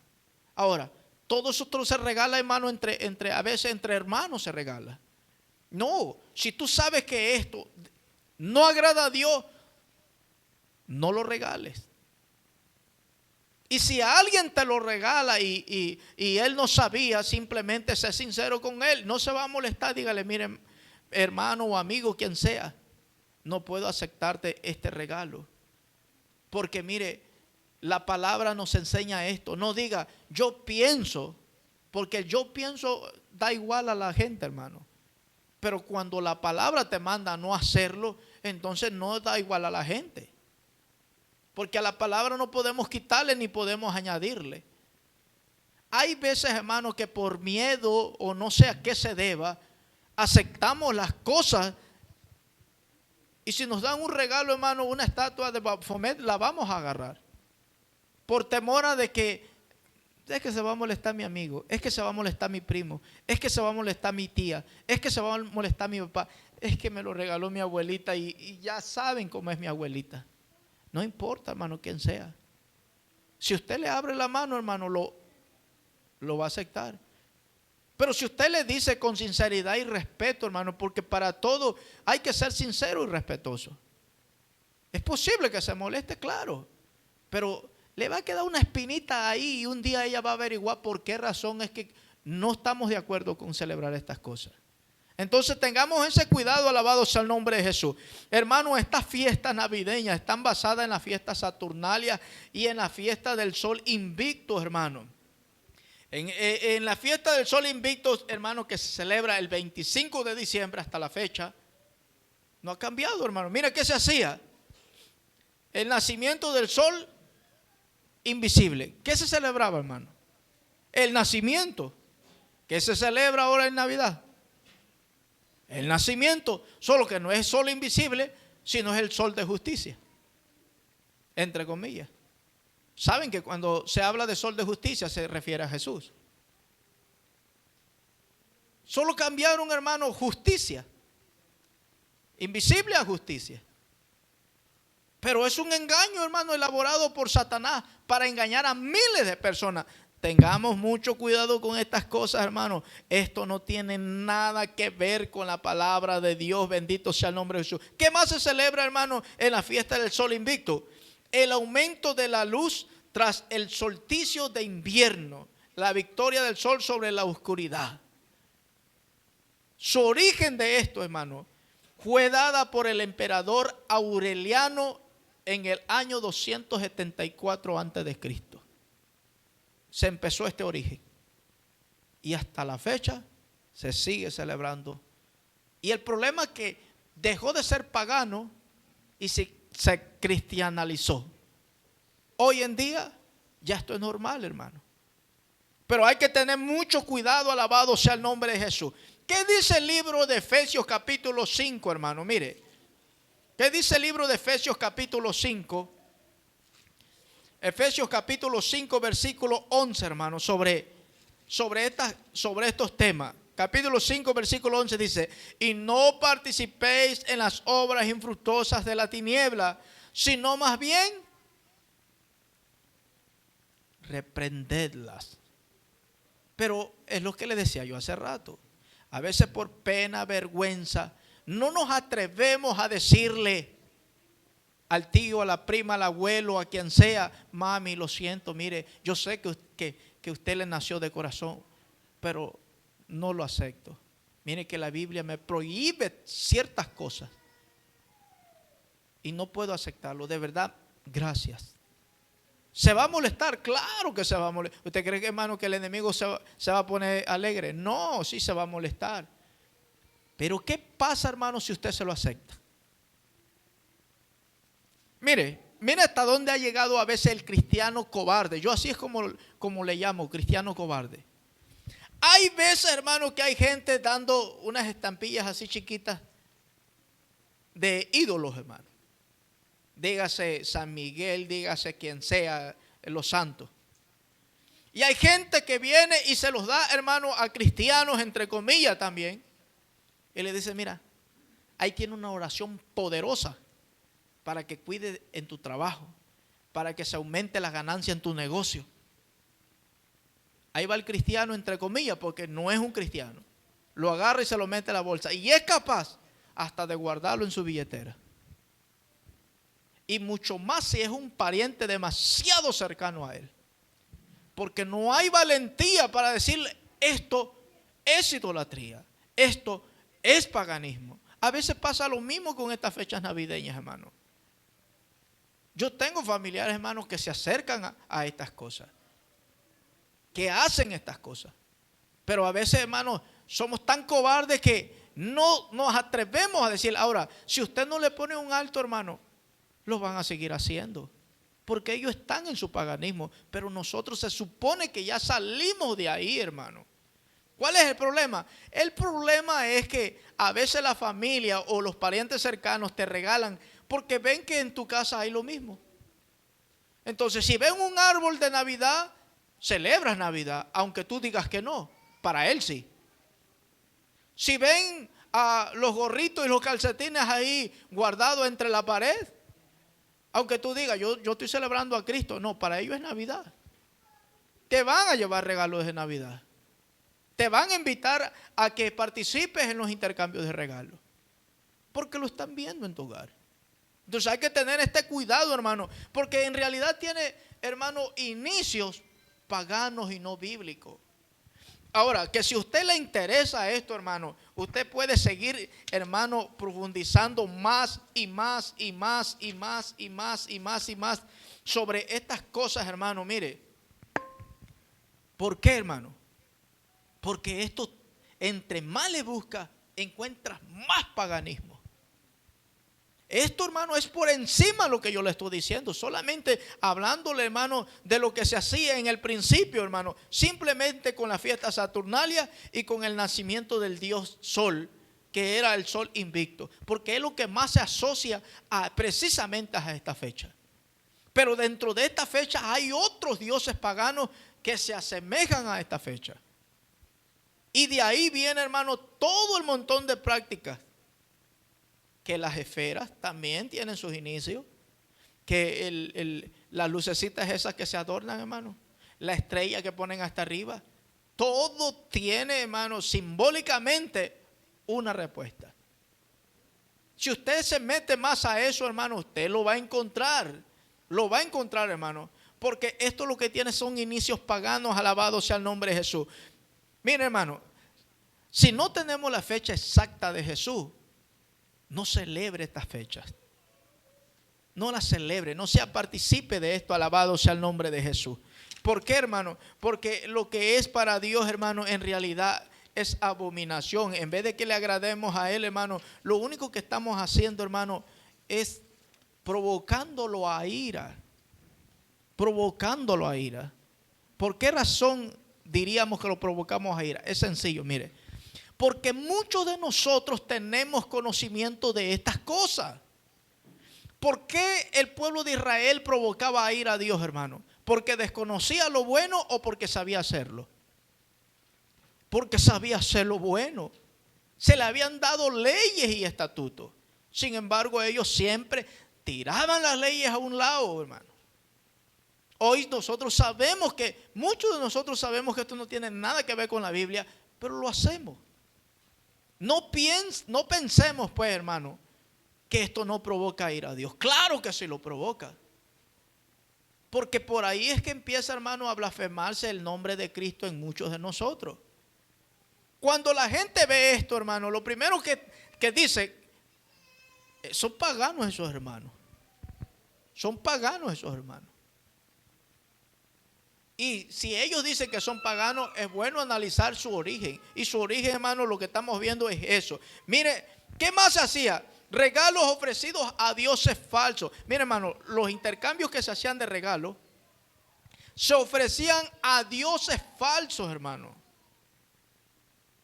Ahora, todo eso se regala, hermano, a veces entre hermanos se regala. No, si tú sabes que esto no agrada a Dios, no lo regales. Y si alguien te lo regala y él no sabía, simplemente sé sincero con él. No se va a molestar, dígale, miren, hermano o amigo, quien sea, no puedo aceptarte este regalo. Porque mire, la palabra nos enseña esto. No diga, yo pienso, porque yo pienso da igual a la gente, hermano. Pero cuando la palabra te manda a no hacerlo, entonces no da igual a la gente. Porque a la palabra no podemos quitarle ni podemos añadirle. Hay veces, hermano, que por miedo o no sé a qué se deba, aceptamos las cosas. Y si nos dan un regalo, hermano, una estatua de Baphomet, la vamos a agarrar. Por temor a de que es que se va a molestar mi amigo, es que se va a molestar mi primo, es que se va a molestar mi tía, es que se va a molestar mi papá, es que me lo regaló mi abuelita y ya saben cómo es mi abuelita. No importa, hermano, quién sea. Si usted le abre la mano, hermano, lo va a aceptar. Pero si usted le dice con sinceridad y respeto, hermano, porque para todo hay que ser sincero y respetuoso. Es posible que se moleste, claro, pero le va a quedar una espinita ahí y un día ella va a averiguar por qué razón es que no estamos de acuerdo con celebrar estas cosas. Entonces tengamos ese cuidado, alabado sea el nombre de Jesús. Hermano, estas fiestas navideñas están basadas en la fiesta saturnalia y en la fiesta del sol invicto, hermano. En la fiesta del sol invicto, hermano, que se celebra el 25 de diciembre hasta la fecha, no ha cambiado, hermano. Mira qué se hacía. El nacimiento del sol invisible. ¿Qué se celebraba, hermano? El nacimiento. ¿Qué se celebra ahora en Navidad? El nacimiento, solo que no es sol invisible, sino es el sol de justicia, entre comillas. Saben que cuando se habla de sol de justicia se refiere a Jesús. Solo cambiaron, hermano, justicia, invisible a justicia. Pero es un engaño, hermano, elaborado por Satanás para engañar a miles de personas. Tengamos mucho cuidado con estas cosas, hermano. Esto no tiene nada que ver con la palabra de Dios. Bendito sea el nombre de Jesús. ¿Qué más se celebra, hermano, en la fiesta del sol invicto? El aumento de la luz tras el solsticio de invierno. La victoria del sol sobre la oscuridad. Su origen de esto, hermano, fue dada por el emperador Aureliano en el año 274 a.C. Se empezó este origen y hasta la fecha se sigue celebrando. Y el problema es que dejó de ser pagano y se cristianizó. Hoy en día ya esto es normal, hermano. Pero hay que tener mucho cuidado, alabado sea el nombre de Jesús. ¿Qué dice el libro de Efesios capítulo 5, hermano? Mire, ¿qué dice el libro de Efesios capítulo 5? Efesios capítulo 5 versículo 11, hermano, sobre estos temas. Capítulo 5 versículo 11 dice: y no participéis en las obras infructuosas de la tiniebla, sino más bien reprendedlas. Pero es lo que le decía yo hace rato. A veces por pena, vergüenza, no nos atrevemos a decirle al tío, a la prima, al abuelo, a quien sea: mami, lo siento, mire, yo sé que usted le nació de corazón, pero no lo acepto. Mire que la Biblia me prohíbe ciertas cosas y no puedo aceptarlo. De verdad, gracias. ¿Se va a molestar? Claro que se va a molestar. ¿Usted cree, hermano, que el enemigo se va a poner alegre? No, sí se va a molestar. Pero ¿qué pasa, hermano, si usted se lo acepta? Mire hasta dónde ha llegado a veces el cristiano cobarde. Yo así es como le llamo, cristiano cobarde. Hay veces, hermano, que hay gente dando unas estampillas así chiquitas de ídolos, hermano. Dígase San Miguel, dígase quien sea, los santos. Y hay gente que viene y se los da, hermano, a cristianos, entre comillas también. Y le dice, mira, ahí tiene una oración poderosa para que cuide en tu trabajo, para que se aumente la ganancia en tu negocio. Ahí va el cristiano, entre comillas, porque no es un cristiano. Lo agarra y se lo mete a la bolsa. Y es capaz hasta de guardarlo en su billetera. Y mucho más si es un pariente demasiado cercano a él. Porque no hay valentía para decirle, esto es idolatría, esto es paganismo. A veces pasa lo mismo con estas fechas navideñas, hermano. Yo tengo familiares, hermanos, que se acercan a estas cosas, que hacen estas cosas. Pero a veces, hermanos, somos tan cobardes que no nos atrevemos a decir. Ahora, si usted no le pone un alto, hermano, lo van a seguir haciendo. Porque ellos están en su paganismo. Pero nosotros se supone que ya salimos de ahí, hermano. ¿Cuál es el problema? El problema es que a veces la familia o los parientes cercanos te regalan porque ven que en tu casa hay lo mismo. Entonces, si ven un árbol de Navidad, celebras Navidad, aunque tú digas que no. Para él sí. Si ven a los gorritos y los calcetines ahí guardados entre la pared, aunque tú digas, yo estoy celebrando a Cristo, no, para ellos es Navidad. Te van a llevar regalos de Navidad. Te van a invitar a que participes en los intercambios de regalos. Porque lo están viendo en tu hogar. Entonces hay que tener este cuidado, hermano. Porque en realidad tiene, hermano, inicios paganos y no bíblicos. Ahora, que si a usted le interesa esto, hermano, usted puede seguir, hermano, profundizando más y más y más y más y más y más y más sobre estas cosas, hermano. Mire, ¿por qué, hermano? Porque esto, entre más le buscas, encuentras más paganismo. Esto, hermano, es por encima de lo que yo le estoy diciendo. Solamente hablándole, hermano, de lo que se hacía en el principio, hermano. Simplemente con la fiesta saturnalia y con el nacimiento del dios Sol, que era el sol invicto. Porque es lo que más se asocia precisamente a esta fecha. Pero dentro de esta fecha hay otros dioses paganos que se asemejan a esta fecha. Y de ahí viene, hermano, todo el montón de prácticas. Que las esferas también tienen sus inicios. Que las lucecitas esas que se adornan, hermano. La estrella que ponen hasta arriba. Todo tiene, hermano, simbólicamente una respuesta. Si usted se mete más a eso, hermano, usted lo va a encontrar. Lo va a encontrar, hermano. Porque esto lo que tiene son inicios paganos, alabado sea el nombre de Jesús. Mire, hermano, si no tenemos la fecha exacta de Jesús, no celebre estas fechas. No las celebre, no sea participe de esto, alabado sea el nombre de Jesús. ¿Por qué, hermano? Porque lo que es para Dios, hermano, en realidad es abominación. En vez de que le agrademos a Él, hermano, lo único que estamos haciendo, hermano, es provocándolo a ira. Provocándolo a ira. ¿Por qué razón diríamos que lo provocamos a ira? Es sencillo, mire. Porque muchos de nosotros tenemos conocimiento de estas cosas. ¿Por qué el pueblo de Israel provocaba a ira a Dios, hermano? ¿Porque desconocía lo bueno o porque sabía hacerlo? Porque sabía hacer lo bueno. Se le habían dado leyes y estatutos. Sin embargo, ellos siempre tiraban las leyes a un lado, hermano. Hoy nosotros sabemos que, muchos de nosotros sabemos que esto no tiene nada que ver con la Biblia, pero lo hacemos. No pensemos, pues, hermano, que esto no provoca ira a Dios. Claro que sí lo provoca. Porque por ahí es que empieza, hermano, a blasfemarse el nombre de Cristo en muchos de nosotros. Cuando la gente ve esto, hermano, lo primero que dice, son paganos esos hermanos. Son paganos esos hermanos. Y si ellos dicen que son paganos, es bueno analizar su origen. Y su origen, hermano, lo que estamos viendo es eso. Mire, ¿qué más hacía? Regalos ofrecidos a dioses falsos. Mire, hermano, los intercambios que se hacían de regalos se ofrecían a dioses falsos, hermano.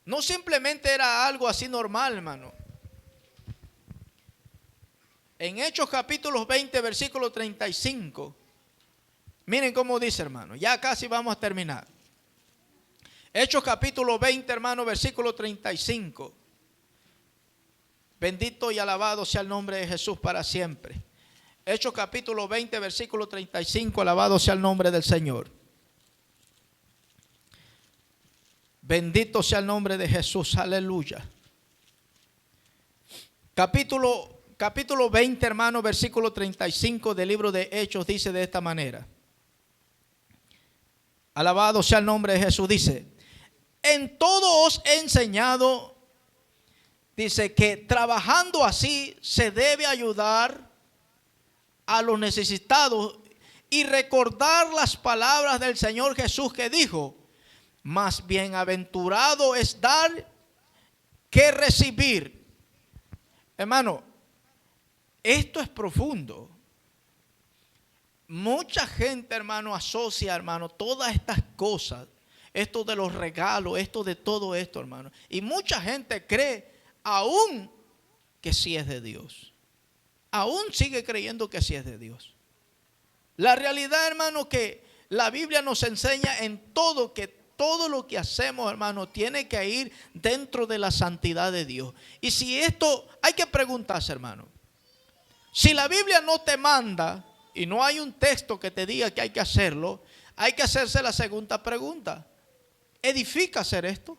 No simplemente era algo así normal, hermano. En Hechos capítulo 20, versículo 35. Miren cómo dice, hermano. Ya casi vamos a terminar. Hechos capítulo 20, hermano, versículo 35. Bendito y alabado sea el nombre de Jesús para siempre. Hechos capítulo 20, versículo 35. Alabado sea el nombre del Señor. Bendito sea el nombre de Jesús. Aleluya. Capítulo 20, hermano, versículo 35 del libro de Hechos dice de esta manera. Alabado sea el nombre de Jesús. Dice: en todo os he enseñado, dice, que trabajando así se debe ayudar a los necesitados y recordar las palabras del Señor Jesús que dijo: más bienaventurado es dar que recibir. Hermano, esto es profundo. Mucha gente, hermano, asocia, hermano, todas estas cosas, esto de los regalos, esto de todo esto, hermano. Y mucha gente cree aún que sí es de Dios. Aún sigue creyendo que sí es de Dios. La realidad, hermano, que la Biblia nos enseña en todo que todo lo que hacemos, hermano, tiene que ir dentro de la santidad de Dios. Y si esto, hay que preguntarse, hermano. Si la Biblia no te manda y no hay un texto que te diga que hay que hacerlo, hay que hacerse la segunda pregunta. ¿Edifica hacer esto?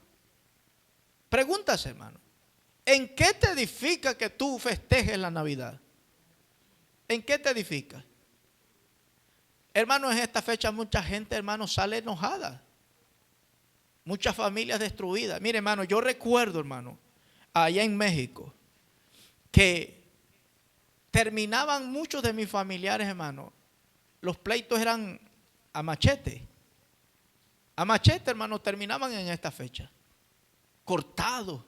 Pregúntase, hermano. ¿En qué te edifica que tú festejes la Navidad? ¿En qué te edifica? Hermano, en esta fecha mucha gente, hermano, sale enojada. Muchas familias destruidas. Mire, hermano, yo recuerdo, hermano, allá en México, que terminaban muchos de mis familiares, hermano. Los pleitos eran a machete. A machete, hermano, terminaban en esta fecha. Cortados.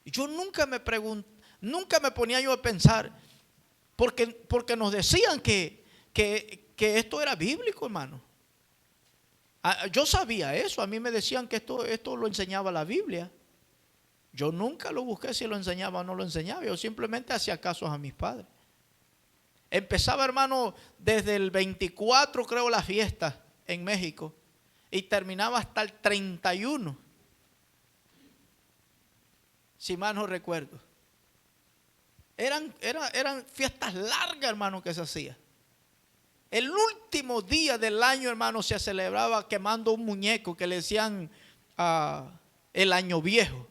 Y yo nunca me ponía yo a pensar, porque nos decían que esto era bíblico, hermano. Yo sabía eso, a mí me decían que esto lo enseñaba la Biblia. Yo nunca lo busqué si lo enseñaba o no lo enseñaba, yo simplemente hacía caso a mis padres. Empezaba, hermano, desde el 24, creo, la fiesta en México, y terminaba hasta el 31, si mal no recuerdo. Eran fiestas largas, hermano, que se hacía. El último día del año, hermano, se celebraba quemando un muñeco que le decían el año viejo.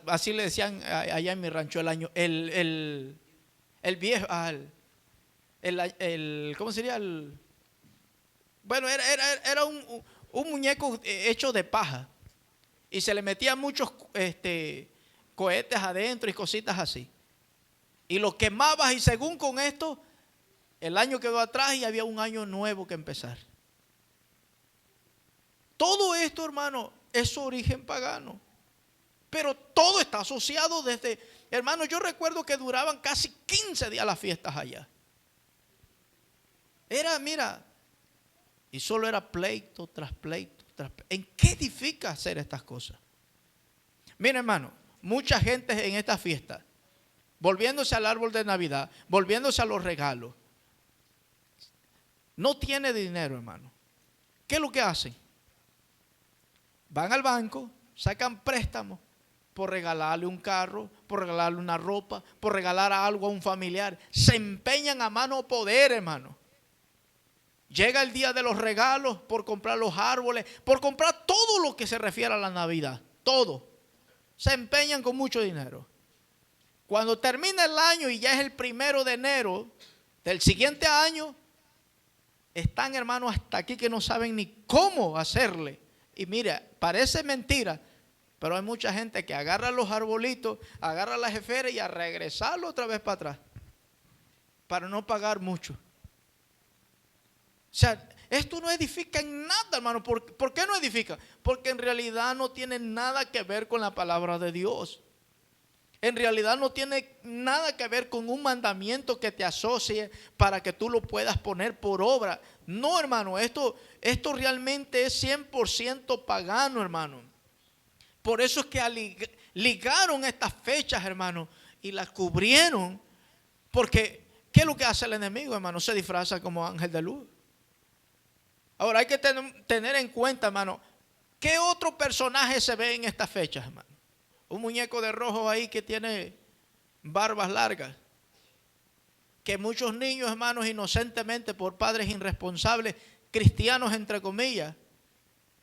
Así le decían allá en mi rancho, el viejo, ¿cómo sería? Bueno, era un muñeco hecho de paja y se le metían muchos cohetes adentro y cositas así. Y lo quemabas y según con esto, el año quedó atrás y había un año nuevo que empezar. Todo esto, hermano, es su origen pagano. Pero todo está asociado desde, hermano, yo recuerdo que duraban casi 15 días las fiestas allá. Era, mira, y solo era pleito tras pleito, ¿En qué edifica hacer estas cosas? Mira, hermano, mucha gente en esta fiesta, volviéndose al árbol de Navidad, volviéndose a los regalos, no tiene dinero, hermano. ¿Qué es lo que hacen? Van al banco, sacan préstamos por regalarle un carro, por regalarle una ropa, por regalar algo a un familiar. Se empeñan a mano poder, hermano. Llega el día de los regalos, por comprar los árboles, por comprar todo lo que se refiere a la Navidad. Todo. Se empeñan con mucho dinero. Cuando termina el año y ya es el 1 de enero del siguiente año, están, hermanos, hasta aquí que no saben ni cómo hacerle. Y mira, parece mentira, pero hay mucha gente que agarra los arbolitos, agarra las esferas y a regresarlo otra vez para atrás, para no pagar mucho. O sea, esto no edifica en nada, hermano. ¿Por qué no edifica? Porque en realidad no tiene nada que ver con la palabra de Dios. En realidad no tiene nada que ver con un mandamiento que te asocie para que tú lo puedas poner por obra. No, hermano, esto realmente es 100% pagano, hermano. Por eso es que ligaron estas fechas, hermano, y las cubrieron, porque ¿Qué es lo que hace el enemigo, hermano? Se disfraza como ángel de luz. Ahora hay que tener en cuenta, hermano, ¿qué otro personaje se ve en estas fechas, hermano? Un muñeco de rojo ahí que tiene barbas largas. Que muchos niños, hermanos, inocentemente por padres irresponsables, cristianos entre comillas,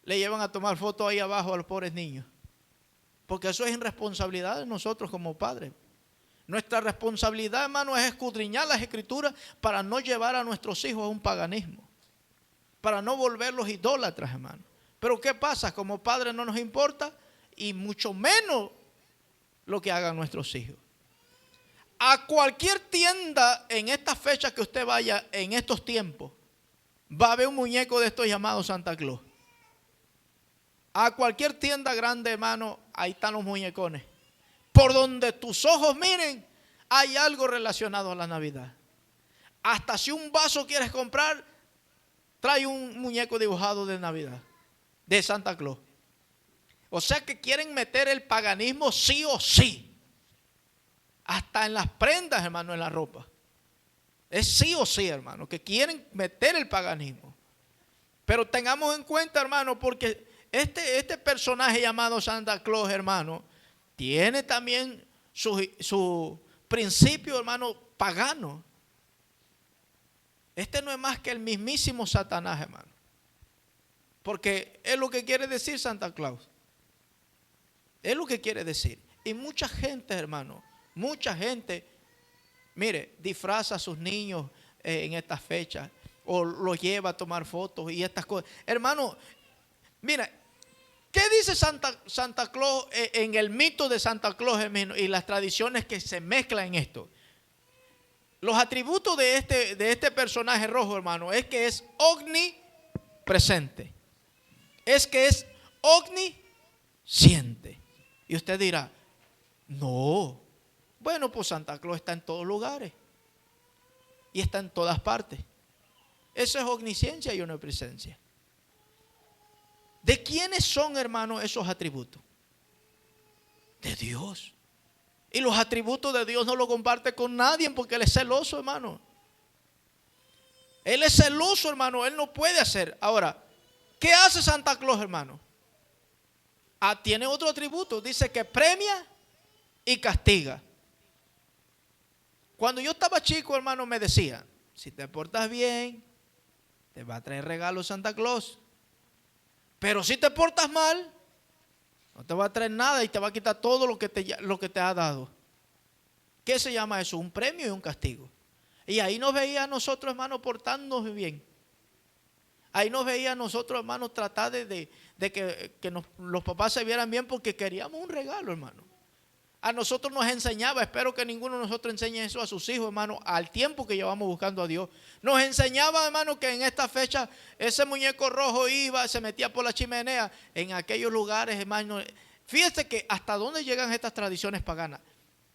le llevan a tomar fotos ahí abajo a los pobres niños. Porque eso es irresponsabilidad de nosotros como padres. Nuestra responsabilidad, hermano, es escudriñar las escrituras para no llevar a nuestros hijos a un paganismo. Para no volverlos idólatras, hermano. Pero ¿qué pasa? Como padres no nos importa y mucho menos lo que hagan nuestros hijos. A cualquier tienda en estas fechas que usted vaya en estos tiempos, va a haber un muñeco de estos llamados Santa Claus. A cualquier tienda grande, hermano, ahí están los muñecones. Por donde tus ojos miren, hay algo relacionado a la Navidad. Hasta si un vaso quieres comprar, trae un muñeco dibujado de Navidad, de Santa Claus. O sea que quieren meter el paganismo sí o sí. Hasta en las prendas, hermano, en la ropa. Es sí o sí, hermano, que quieren meter el paganismo. Pero tengamos en cuenta, hermano, porque este personaje llamado Santa Claus, hermano, tiene también su principio, hermano, pagano. Este no es más que el mismísimo Satanás, hermano. Porque es lo que quiere decir Santa Claus. Es lo que quiere decir. Y mucha gente, hermano, mucha gente, mire, disfraza a sus niños en estas fechas o los lleva a tomar fotos y estas cosas. Hermano, mira, ¿qué dice Santa Claus en el mito de Santa Claus, hermano, y las tradiciones que se mezclan en esto? Los atributos de este personaje rojo, hermano, es que es omnipresente. Es que es omnisciente. Y usted dirá, no. Bueno, pues Santa Claus está en todos lugares. Y está en todas partes. Eso es omnisciencia y omnipresencia. ¿De quiénes son, hermano, esos atributos? De Dios. Y los atributos de Dios no los comparte con nadie porque Él es celoso, hermano. Él es celoso, hermano. Él no puede hacer. Ahora, ¿qué hace Santa Claus, hermano? Tiene otro atributo. Dice que premia y castiga. Cuando yo estaba chico, hermano, me decían, si te portas bien, te va a traer regalos Santa Claus. Pero si te portas mal, no te va a traer nada y te va a quitar todo lo que te ha dado. ¿Qué se llama eso? Un premio y un castigo. Y ahí nos veía a nosotros, hermano, portándonos bien. Ahí nos veía a nosotros, hermano, tratar de que los papás se vieran bien porque queríamos un regalo, hermano. A nosotros nos enseñaba, espero que ninguno de nosotros enseñe eso a sus hijos, hermano, al tiempo que llevamos buscando a Dios. Nos enseñaba, hermano, que en esta fecha ese muñeco rojo iba, se metía por la chimenea en aquellos lugares, hermano. Fíjese que hasta dónde llegan estas tradiciones paganas.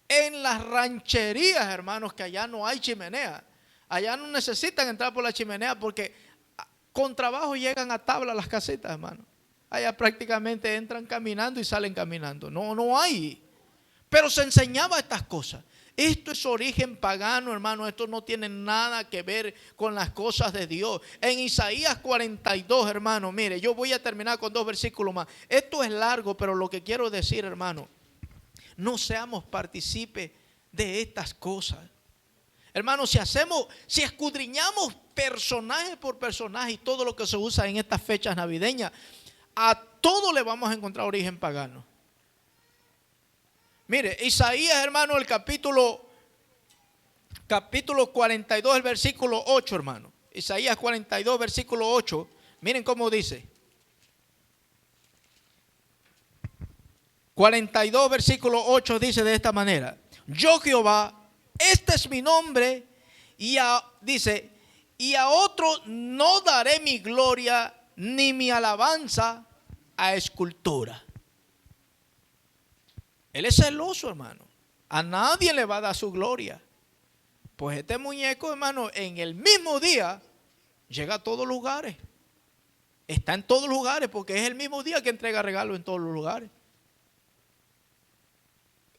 En las rancherías, hermanos, que allá no hay chimenea. Allá no necesitan entrar por la chimenea porque con trabajo llegan a tabla las casitas, hermano. Allá prácticamente entran caminando y salen caminando. No hay. Pero se enseñaba estas cosas. Esto es origen pagano, hermano. Esto no tiene nada que ver con las cosas de Dios. En Isaías 42, hermano, mire, yo voy a terminar con 2 versículos más. Esto es largo, pero lo que quiero decir, hermano, no seamos partícipes de estas cosas. Hermano, si escudriñamos personaje por personaje y todo lo que se usa en estas fechas navideñas, a todo le vamos a encontrar origen pagano. Mire, Isaías, hermano, el capítulo 42, el versículo 8, hermano. Isaías 42, versículo 8. Miren cómo dice. 42, versículo 8 dice de esta manera. Yo Jehová, este es mi nombre, dice, y a otro no daré mi gloria ni mi alabanza a escultura. Él es celoso, hermano. A nadie le va a dar su gloria. Pues este muñeco, hermano, en el mismo día llega a todos lugares. Está en todos lugares porque es el mismo día que entrega regalos en todos los lugares.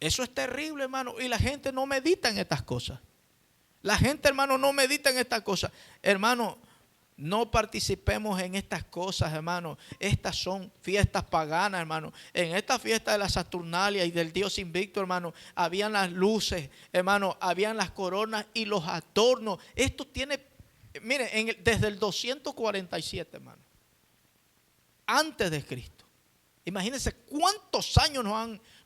Eso es terrible, hermano. Y la gente no medita en estas cosas. La gente, hermano, no medita en estas cosas. Hermano, no participemos en estas cosas, hermano. Estas son fiestas paganas, hermano. En esta fiesta de la Saturnalia y del Dios Invicto, hermano, habían las luces, hermano, habían las coronas y los adornos. Esto tiene, mire, desde el 247, hermano, antes de Cristo. Imagínense cuántos años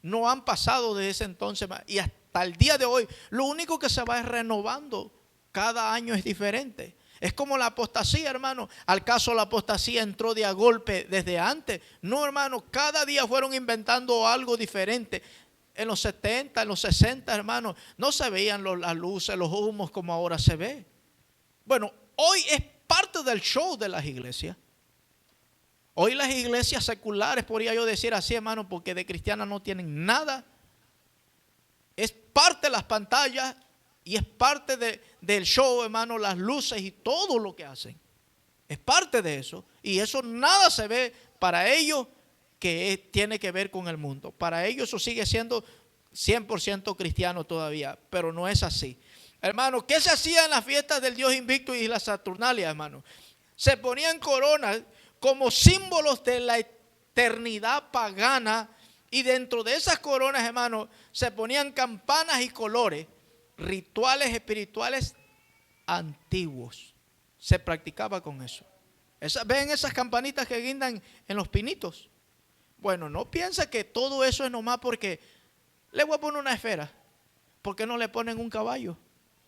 no han pasado desde ese entonces, y hasta el día de hoy, lo único que se va es renovando. Cada año es diferente. Es como la apostasía, hermano. Al caso la apostasía entró de a golpe desde antes. No, hermano, cada día fueron inventando algo diferente. En los 70, en los 60, hermano, no se veían las luces, los humos como ahora se ve. Bueno, hoy es parte del show de las iglesias. Hoy las iglesias seculares, podría yo decir así, hermano, porque de cristianas no tienen nada. Es parte de las pantallas y es parte del show, hermano, las luces y todo lo que hacen. Es parte de eso. Y eso nada se ve para ellos que tiene que ver con el mundo. Para ellos eso sigue siendo 100% cristiano todavía, pero no es así. Hermano, ¿qué se hacía en las fiestas del Dios Invicto y la Saturnalia, hermano? Se ponían coronas como símbolos de la eternidad pagana, y dentro de esas coronas, hermano, se ponían campanas y colores, rituales espirituales antiguos. Se practicaba con eso. ¿Ven esas campanitas que guindan en los pinitos? Bueno, no piensa que todo eso es nomás porque le voy a poner una esfera. ¿Por qué no le ponen un caballo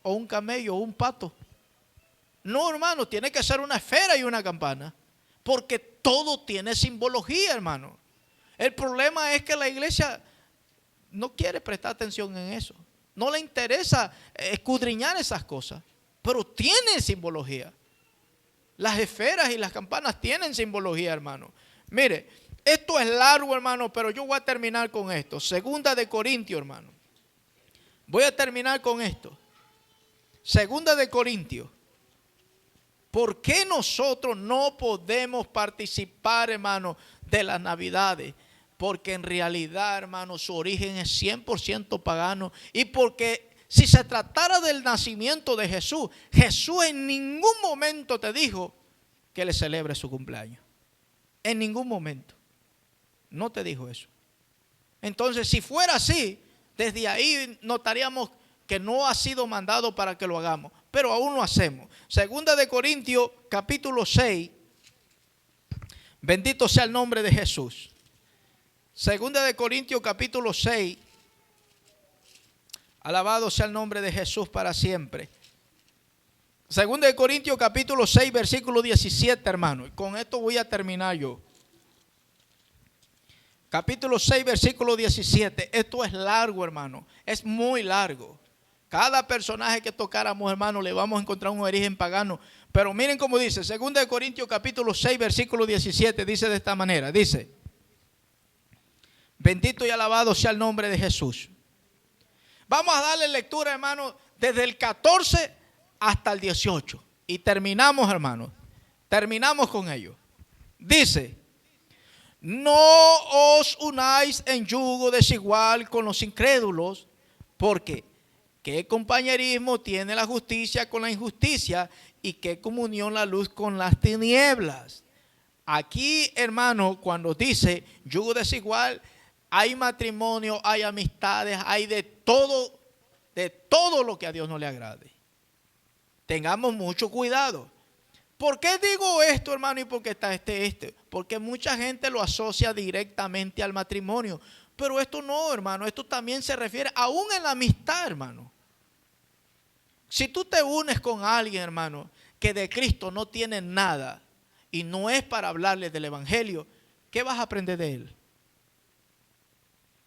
o un camello o un pato? No, hermano, tiene que ser una esfera y una campana. Porque todo tiene simbología, hermano. El problema es que la iglesia no quiere prestar atención en eso. No le interesa escudriñar esas cosas. Pero tiene simbología. Las esferas y las campanas tienen simbología, hermano. Mire, esto es largo, hermano, pero yo voy a terminar con esto. Segunda de Corintios, hermano. Voy a terminar con esto. Segunda de Corintios. ¿Por qué nosotros no podemos participar, hermano, de las Navidades? Porque en realidad, hermano, su origen es 100% pagano. Y porque si se tratara del nacimiento de Jesús, Jesús en ningún momento te dijo que le celebre su cumpleaños. En ningún momento. No te dijo eso. Entonces, si fuera así, desde ahí notaríamos que no ha sido mandado para que lo hagamos. Pero aún lo hacemos. Segunda de Corintios, capítulo 6. Bendito sea el nombre de Jesús. Segunda de Corintios, capítulo 6. Alabado sea el nombre de Jesús para siempre. Segunda de Corintios, capítulo 6, versículo 17, hermano. Y con esto voy a terminar yo. Capítulo 6, versículo 17. Esto es largo, hermano. Es muy largo. Cada personaje que tocáramos, hermano, le vamos a encontrar un origen pagano. Pero miren cómo dice. Segunda de Corintios, capítulo 6, versículo 17. Dice de esta manera. Dice: bendito y alabado sea el nombre de Jesús. Vamos a darle lectura, hermano, desde el 14 hasta el 18. Y terminamos, hermano. Terminamos con ello. Dice: no os unáis en yugo desigual con los incrédulos, porque ¿qué compañerismo tiene la justicia con la injusticia? ¿Y qué comunión la luz con las tinieblas? Aquí, hermano, cuando dice yugo desigual, hay matrimonio, hay amistades, hay de todo lo que a Dios no le agrade. Tengamos mucho cuidado. ¿Por qué digo esto, hermano? ¿Y por qué está Porque mucha gente lo asocia directamente al matrimonio. Pero esto no, hermano. Esto también se refiere aún en la amistad, hermano. Si tú te unes con alguien, hermano, que de Cristo no tiene nada y no es para hablarle del evangelio, ¿qué vas a aprender de él?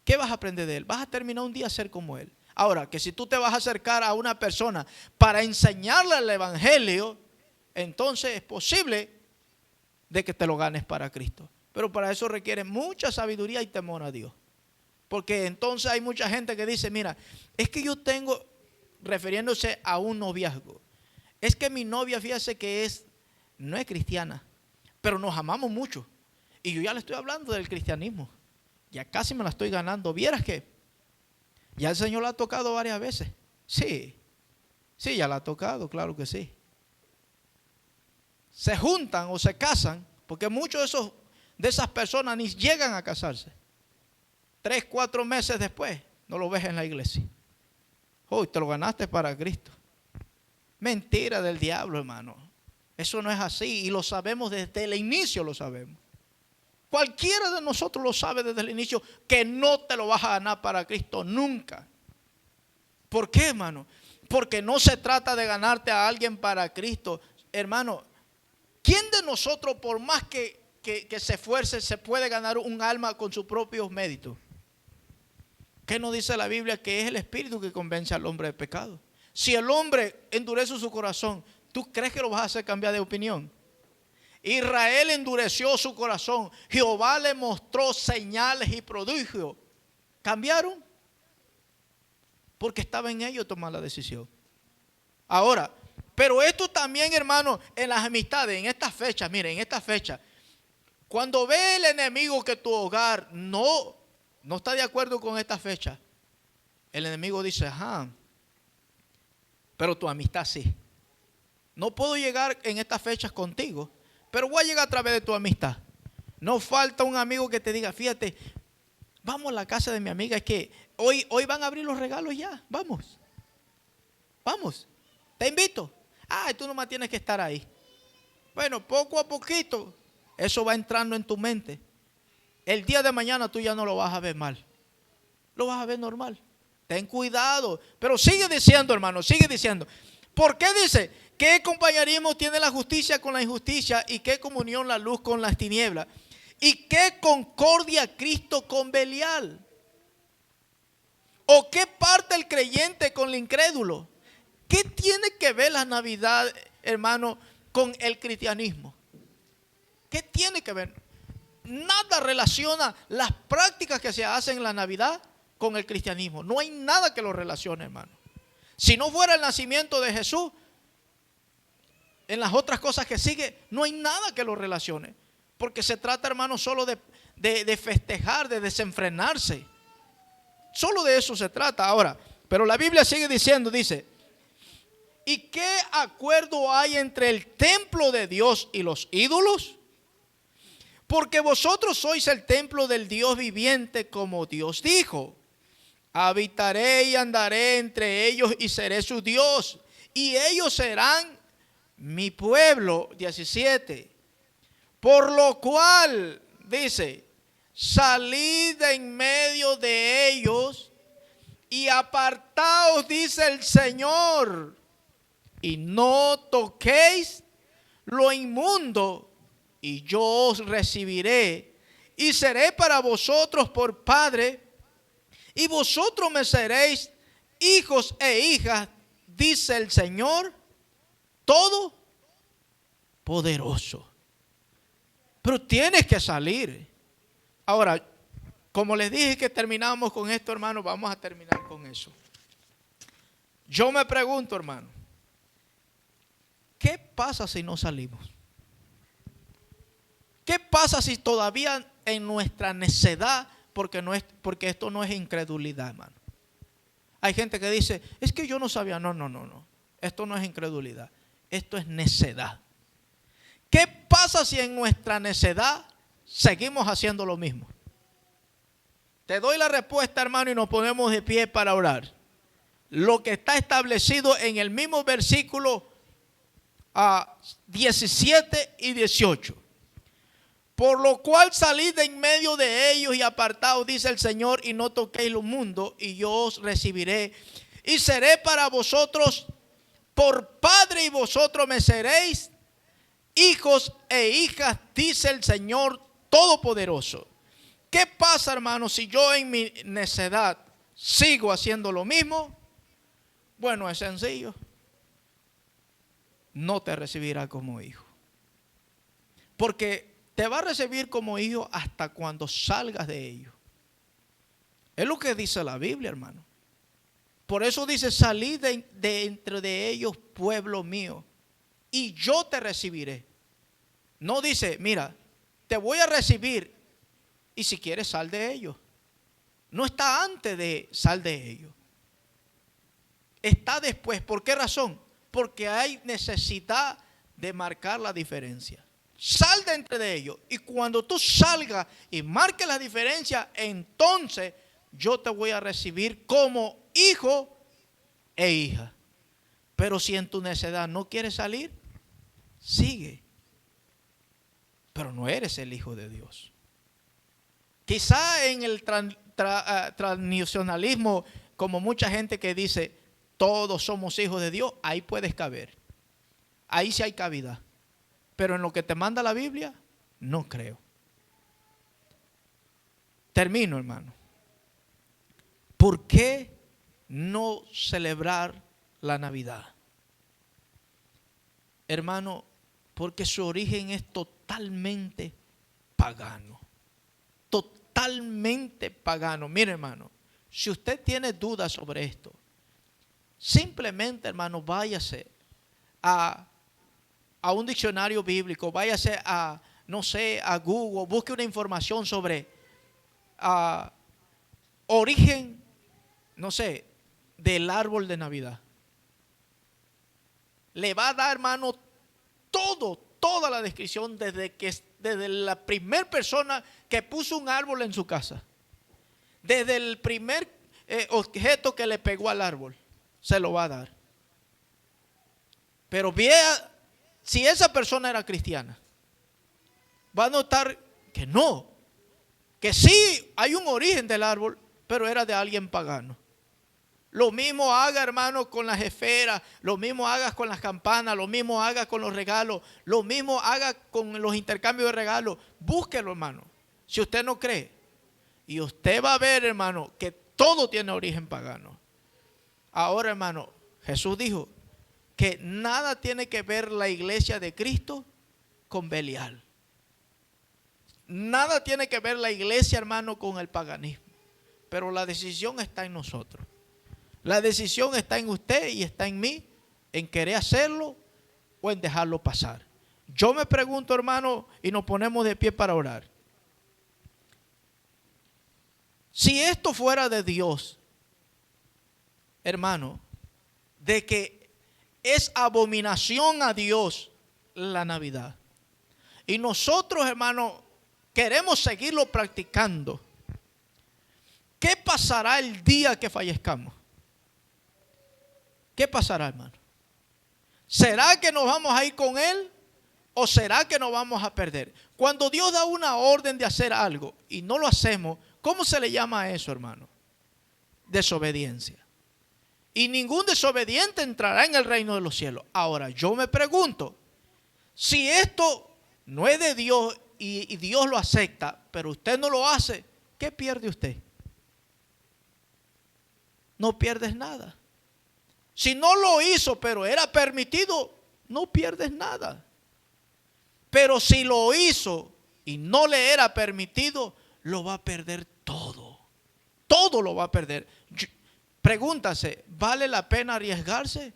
¿Qué vas a aprender de él? Vas a terminar un día a ser como él. Ahora, que si tú te vas a acercar a una persona para enseñarle el evangelio, entonces es posible de que te lo ganes para Cristo. Pero para eso requiere mucha sabiduría y temor a Dios. Porque entonces hay mucha gente que dice, mira, es que yo tengo, refiriéndose a un noviazgo, es que mi novia, fíjese que no es cristiana, pero nos amamos mucho. Y yo ya le estoy hablando del cristianismo. Ya casi me la estoy ganando. ¿Vieras que? Ya el Señor la ha tocado varias veces. Sí. Sí, ya la ha tocado, claro que sí. Se juntan o se casan, porque muchos de esas personas ni llegan a casarse. 3, 4 meses después, no lo ves en la iglesia. Hoy te lo ganaste para Cristo. Mentira del diablo, hermano. Eso no es así y lo sabemos desde el inicio, lo sabemos. Cualquiera de nosotros lo sabe desde el inicio que no te lo vas a ganar para Cristo nunca. ¿Por qué, hermano? Porque no se trata de ganarte a alguien para Cristo. Hermano, ¿quién de nosotros, por más que se esfuerce, se puede ganar un alma con sus propios méritos? ¿Qué nos dice la Biblia? Que es el Espíritu que convence al hombre de pecado. Si el hombre endurece su corazón, ¿tú crees que lo vas a hacer cambiar de opinión? Israel endureció su corazón. Jehová le mostró señales y prodigios. ¿Cambiaron? Porque estaba en ellos tomar la decisión. Ahora, pero esto también, hermano, en las amistades, en estas fechas, miren, en estas fechas, cuando ve el enemigo que tu hogar no está de acuerdo con esta fecha, el enemigo dice, ajá, pero tu amistad sí. No puedo llegar en estas fechas contigo, pero voy a llegar a través de tu amistad. No falta un amigo que te diga, fíjate, vamos a la casa de mi amiga, es que hoy van a abrir los regalos ya, vamos, te invito. Tú nomás tienes que estar ahí. Bueno, poco a poquito, eso va entrando en tu mente. El día de mañana tú ya no lo vas a ver mal, lo vas a ver normal. Ten cuidado, pero sigue diciendo, hermano, sigue diciendo. ¿Por qué dice? ¿Qué compañerismo tiene la justicia con la injusticia? ¿Y qué comunión la luz con las tinieblas? ¿Y qué concordia Cristo con Belial? ¿O qué parte el creyente con el incrédulo? ¿Qué tiene que ver la Navidad, hermano, con el cristianismo? ¿Qué tiene que ver? Nada relaciona las prácticas que se hacen en la Navidad con el cristianismo. No hay nada que lo relacione, hermano. Si no fuera el nacimiento de Jesús, en las otras cosas que sigue, no hay nada que lo relacione. Porque se trata, hermano, solo de festejar, de desenfrenarse. Solo de eso se trata ahora. Pero la Biblia sigue diciendo, dice, ¿y qué acuerdo hay entre el templo de Dios y los ídolos? Porque vosotros sois el templo del Dios viviente, como Dios dijo. Habitaré y andaré entre ellos y seré su Dios, y ellos serán mi pueblo. 17. Por lo cual, dice, salid de en medio de ellos y apartaos, dice el Señor, y no toquéis lo inmundo, y yo os recibiré, y seré para vosotros por padre, y vosotros me seréis hijos e hijas, dice el Señor Todopoderoso. Pero tienes que salir. Ahora, como les dije que terminamos con esto, hermano, vamos a terminar con eso. Yo me pregunto, hermano, ¿qué pasa si no salimos? ¿Qué pasa si todavía en nuestra necedad, porque esto no es incredulidad, hermano? Hay gente que dice, es que yo no sabía. No. Esto no es incredulidad, esto es necedad. ¿Qué pasa si en nuestra necedad seguimos haciendo lo mismo? Te doy la respuesta, hermano, y nos ponemos de pie para orar. Lo que está establecido en el mismo versículo 17 y 18. Por lo cual salid de en medio de ellos y apartaos, dice el Señor, y no toquéis lo mundo, y yo os recibiré, y seré para vosotros por padre, y vosotros me seréis hijos e hijas, dice el Señor Todopoderoso. ¿Qué pasa, hermano, si yo en mi necedad sigo haciendo lo mismo? Bueno, es sencillo. No te recibirá como hijo. Porque te va a recibir como hijo hasta cuando salgas de ellos. Es lo que dice la Biblia, hermano. Por eso dice, salid de entre de ellos, pueblo mío, y yo te recibiré. No dice, mira, te voy a recibir y si quieres sal de ellos. No está antes de sal de ellos. está después. ¿Por qué razón? Porque hay necesidad de marcar la diferencia. Sal de entre de ellos. Y cuando tú salgas y marques la diferencia, entonces yo te voy a recibir como hijo e hija. Pero si en tu necedad no quieres salir, sigue. Pero no eres el hijo de Dios. Quizá en el tradicionalismo, como mucha gente que dice, todos somos hijos de Dios, ahí puedes caber. Ahí sí hay cavidad. Pero en lo que te manda la Biblia, no creo. Termino, hermano. ¿Por qué no celebrar la Navidad? Hermano, porque su origen es totalmente pagano. Totalmente pagano. Mire, hermano, si usted tiene dudas sobre esto, simplemente, hermano, váyase a un diccionario bíblico, váyase a, no sé, a Google, busque una información sobre origen, no sé, del árbol de Navidad. Le va a dar, hermano, toda la descripción desde la primera persona que puso un árbol en su casa, desde el primer objeto que le pegó al árbol, se lo va a dar. Pero vea, si esa persona era cristiana, va a notar que no, que sí hay un origen del árbol, pero era de alguien pagano. Lo mismo haga, hermano, con las esferas, lo mismo haga con las campanas, lo mismo haga con los regalos, lo mismo haga con los intercambios de regalos. Búsquelo, hermano, si usted no cree. Y usted va a ver, hermano, que todo tiene origen pagano. Ahora, hermano, Jesús dijo que nada tiene que ver la iglesia de Cristo con Belial. Nada tiene que ver la iglesia, hermano, con el paganismo. Pero la decisión está en nosotros. La decisión está en usted y está en mí, en querer hacerlo o en dejarlo pasar. Yo me pregunto, hermano, y nos ponemos de pie para orar. Si esto fuera de Dios, hermano, de que es abominación a Dios la Navidad, y nosotros, hermano, queremos seguirlo practicando, ¿qué pasará el día que fallezcamos? ¿Qué pasará, hermano? ¿Será que nos vamos a ir con Él o será que nos vamos a perder? Cuando Dios da una orden de hacer algo y no lo hacemos, ¿cómo se le llama a eso, hermano? Desobediencia. Y ningún desobediente entrará en el reino de los cielos. Ahora, yo me pregunto, si esto no es de Dios y Dios lo acepta, pero usted no lo hace, ¿qué pierde usted? No pierdes nada. Si no lo hizo, pero era permitido, no pierdes nada. Pero si lo hizo y no le era permitido, lo va a perder todo. Todo lo va a perder. Pregúntase, ¿vale la pena arriesgarse?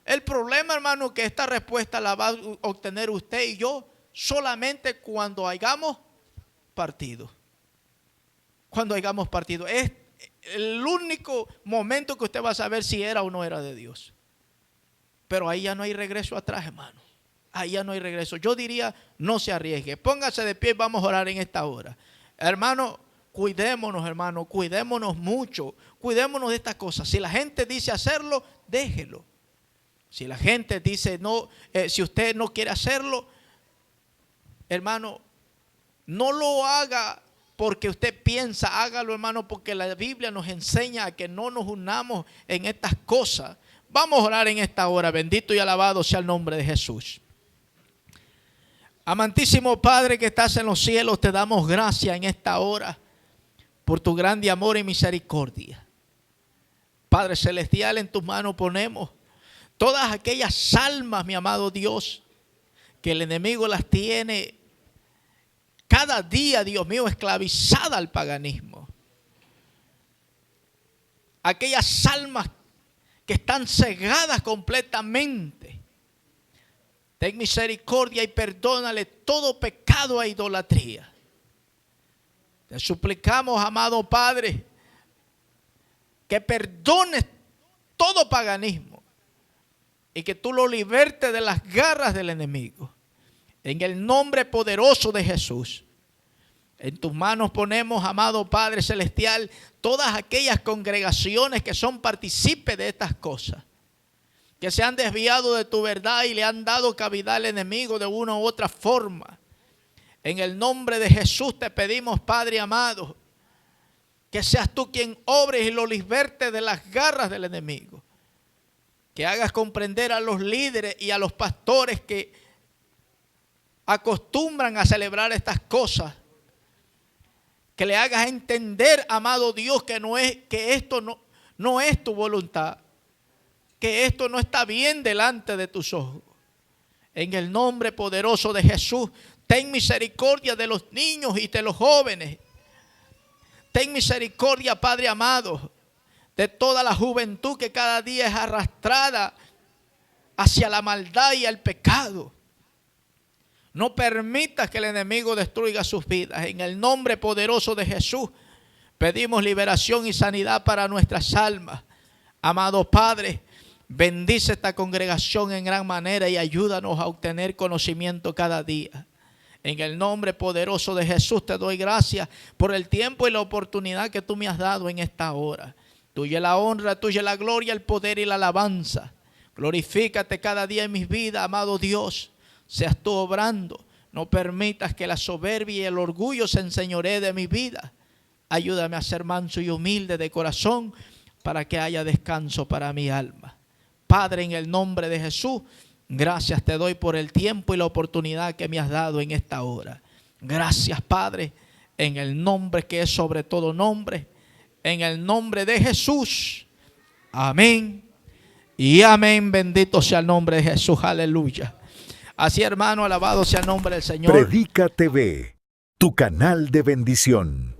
El problema, hermano, es que esta respuesta la va a obtener usted y yo solamente cuando hayamos partido. Cuando hayamos partido. Es el único momento que usted va a saber si era o no era de Dios. Pero ahí ya no hay regreso atrás, hermano. Ahí ya no hay regreso. Yo diría, no se arriesgue. Póngase de pie y vamos a orar en esta hora. Hermano, cuidémonos, hermano. Cuidémonos mucho. Cuidémonos de estas cosas. Si la gente dice hacerlo, déjelo. Si la gente dice no, si usted no quiere hacerlo, hermano, no lo haga porque usted piensa, hágalo, hermano, porque la Biblia nos enseña a que no nos unamos en estas cosas. Vamos a orar en esta hora. Bendito y alabado sea el nombre de Jesús. Amantísimo Padre que estás en los cielos, te damos gracias en esta hora por tu grande amor y misericordia. Padre celestial, en tus manos ponemos todas aquellas almas, mi amado Dios, que el enemigo las tiene cada día, Dios mío, esclavizada al paganismo. Aquellas almas que están cegadas completamente. Ten misericordia y perdónale todo pecado e idolatría. Te suplicamos, amado Padre, que perdones todo paganismo y que tú lo libertes de las garras del enemigo. En el nombre poderoso de Jesús. En tus manos ponemos, amado Padre Celestial, todas aquellas congregaciones que son partícipes de estas cosas, que se han desviado de tu verdad y le han dado cavidad al enemigo de una u otra forma. En el nombre de Jesús te pedimos, Padre amado, que seas tú quien obres y lo libertes de las garras del enemigo. Que hagas comprender a los líderes y a los pastores que acostumbran a celebrar estas cosas. Que le hagas entender, amado Dios, que esto no es tu voluntad. Que esto no está bien delante de tus ojos. En el nombre poderoso de Jesús, ten misericordia de los niños y de los jóvenes. Ten misericordia, Padre amado, de toda la juventud que cada día es arrastrada hacia la maldad y el pecado. No permitas que el enemigo destruya sus vidas. En el nombre poderoso de Jesús pedimos liberación y sanidad para nuestras almas. Amado Padre, bendice esta congregación en gran manera y ayúdanos a obtener conocimiento cada día. En el nombre poderoso de Jesús te doy gracias por el tiempo y la oportunidad que tú me has dado en esta hora. Tuya la honra, tuya la gloria, el poder y la alabanza. Glorifícate cada día en mis vidas, amado Dios. Seas tú obrando. No permitas que la soberbia y el orgullo se enseñoree de mi vida. Ayúdame a ser manso y humilde de corazón para que haya descanso para mi alma. Padre, en el nombre de Jesús, gracias te doy por el tiempo y la oportunidad que me has dado en esta hora. Gracias, Padre, en el nombre que es sobre todo nombre, en el nombre de Jesús. Amén y amén. Bendito sea el nombre de Jesús. Aleluya. Así, hermano, alabado sea el nombre del Señor. Predica TV, tu canal de bendición.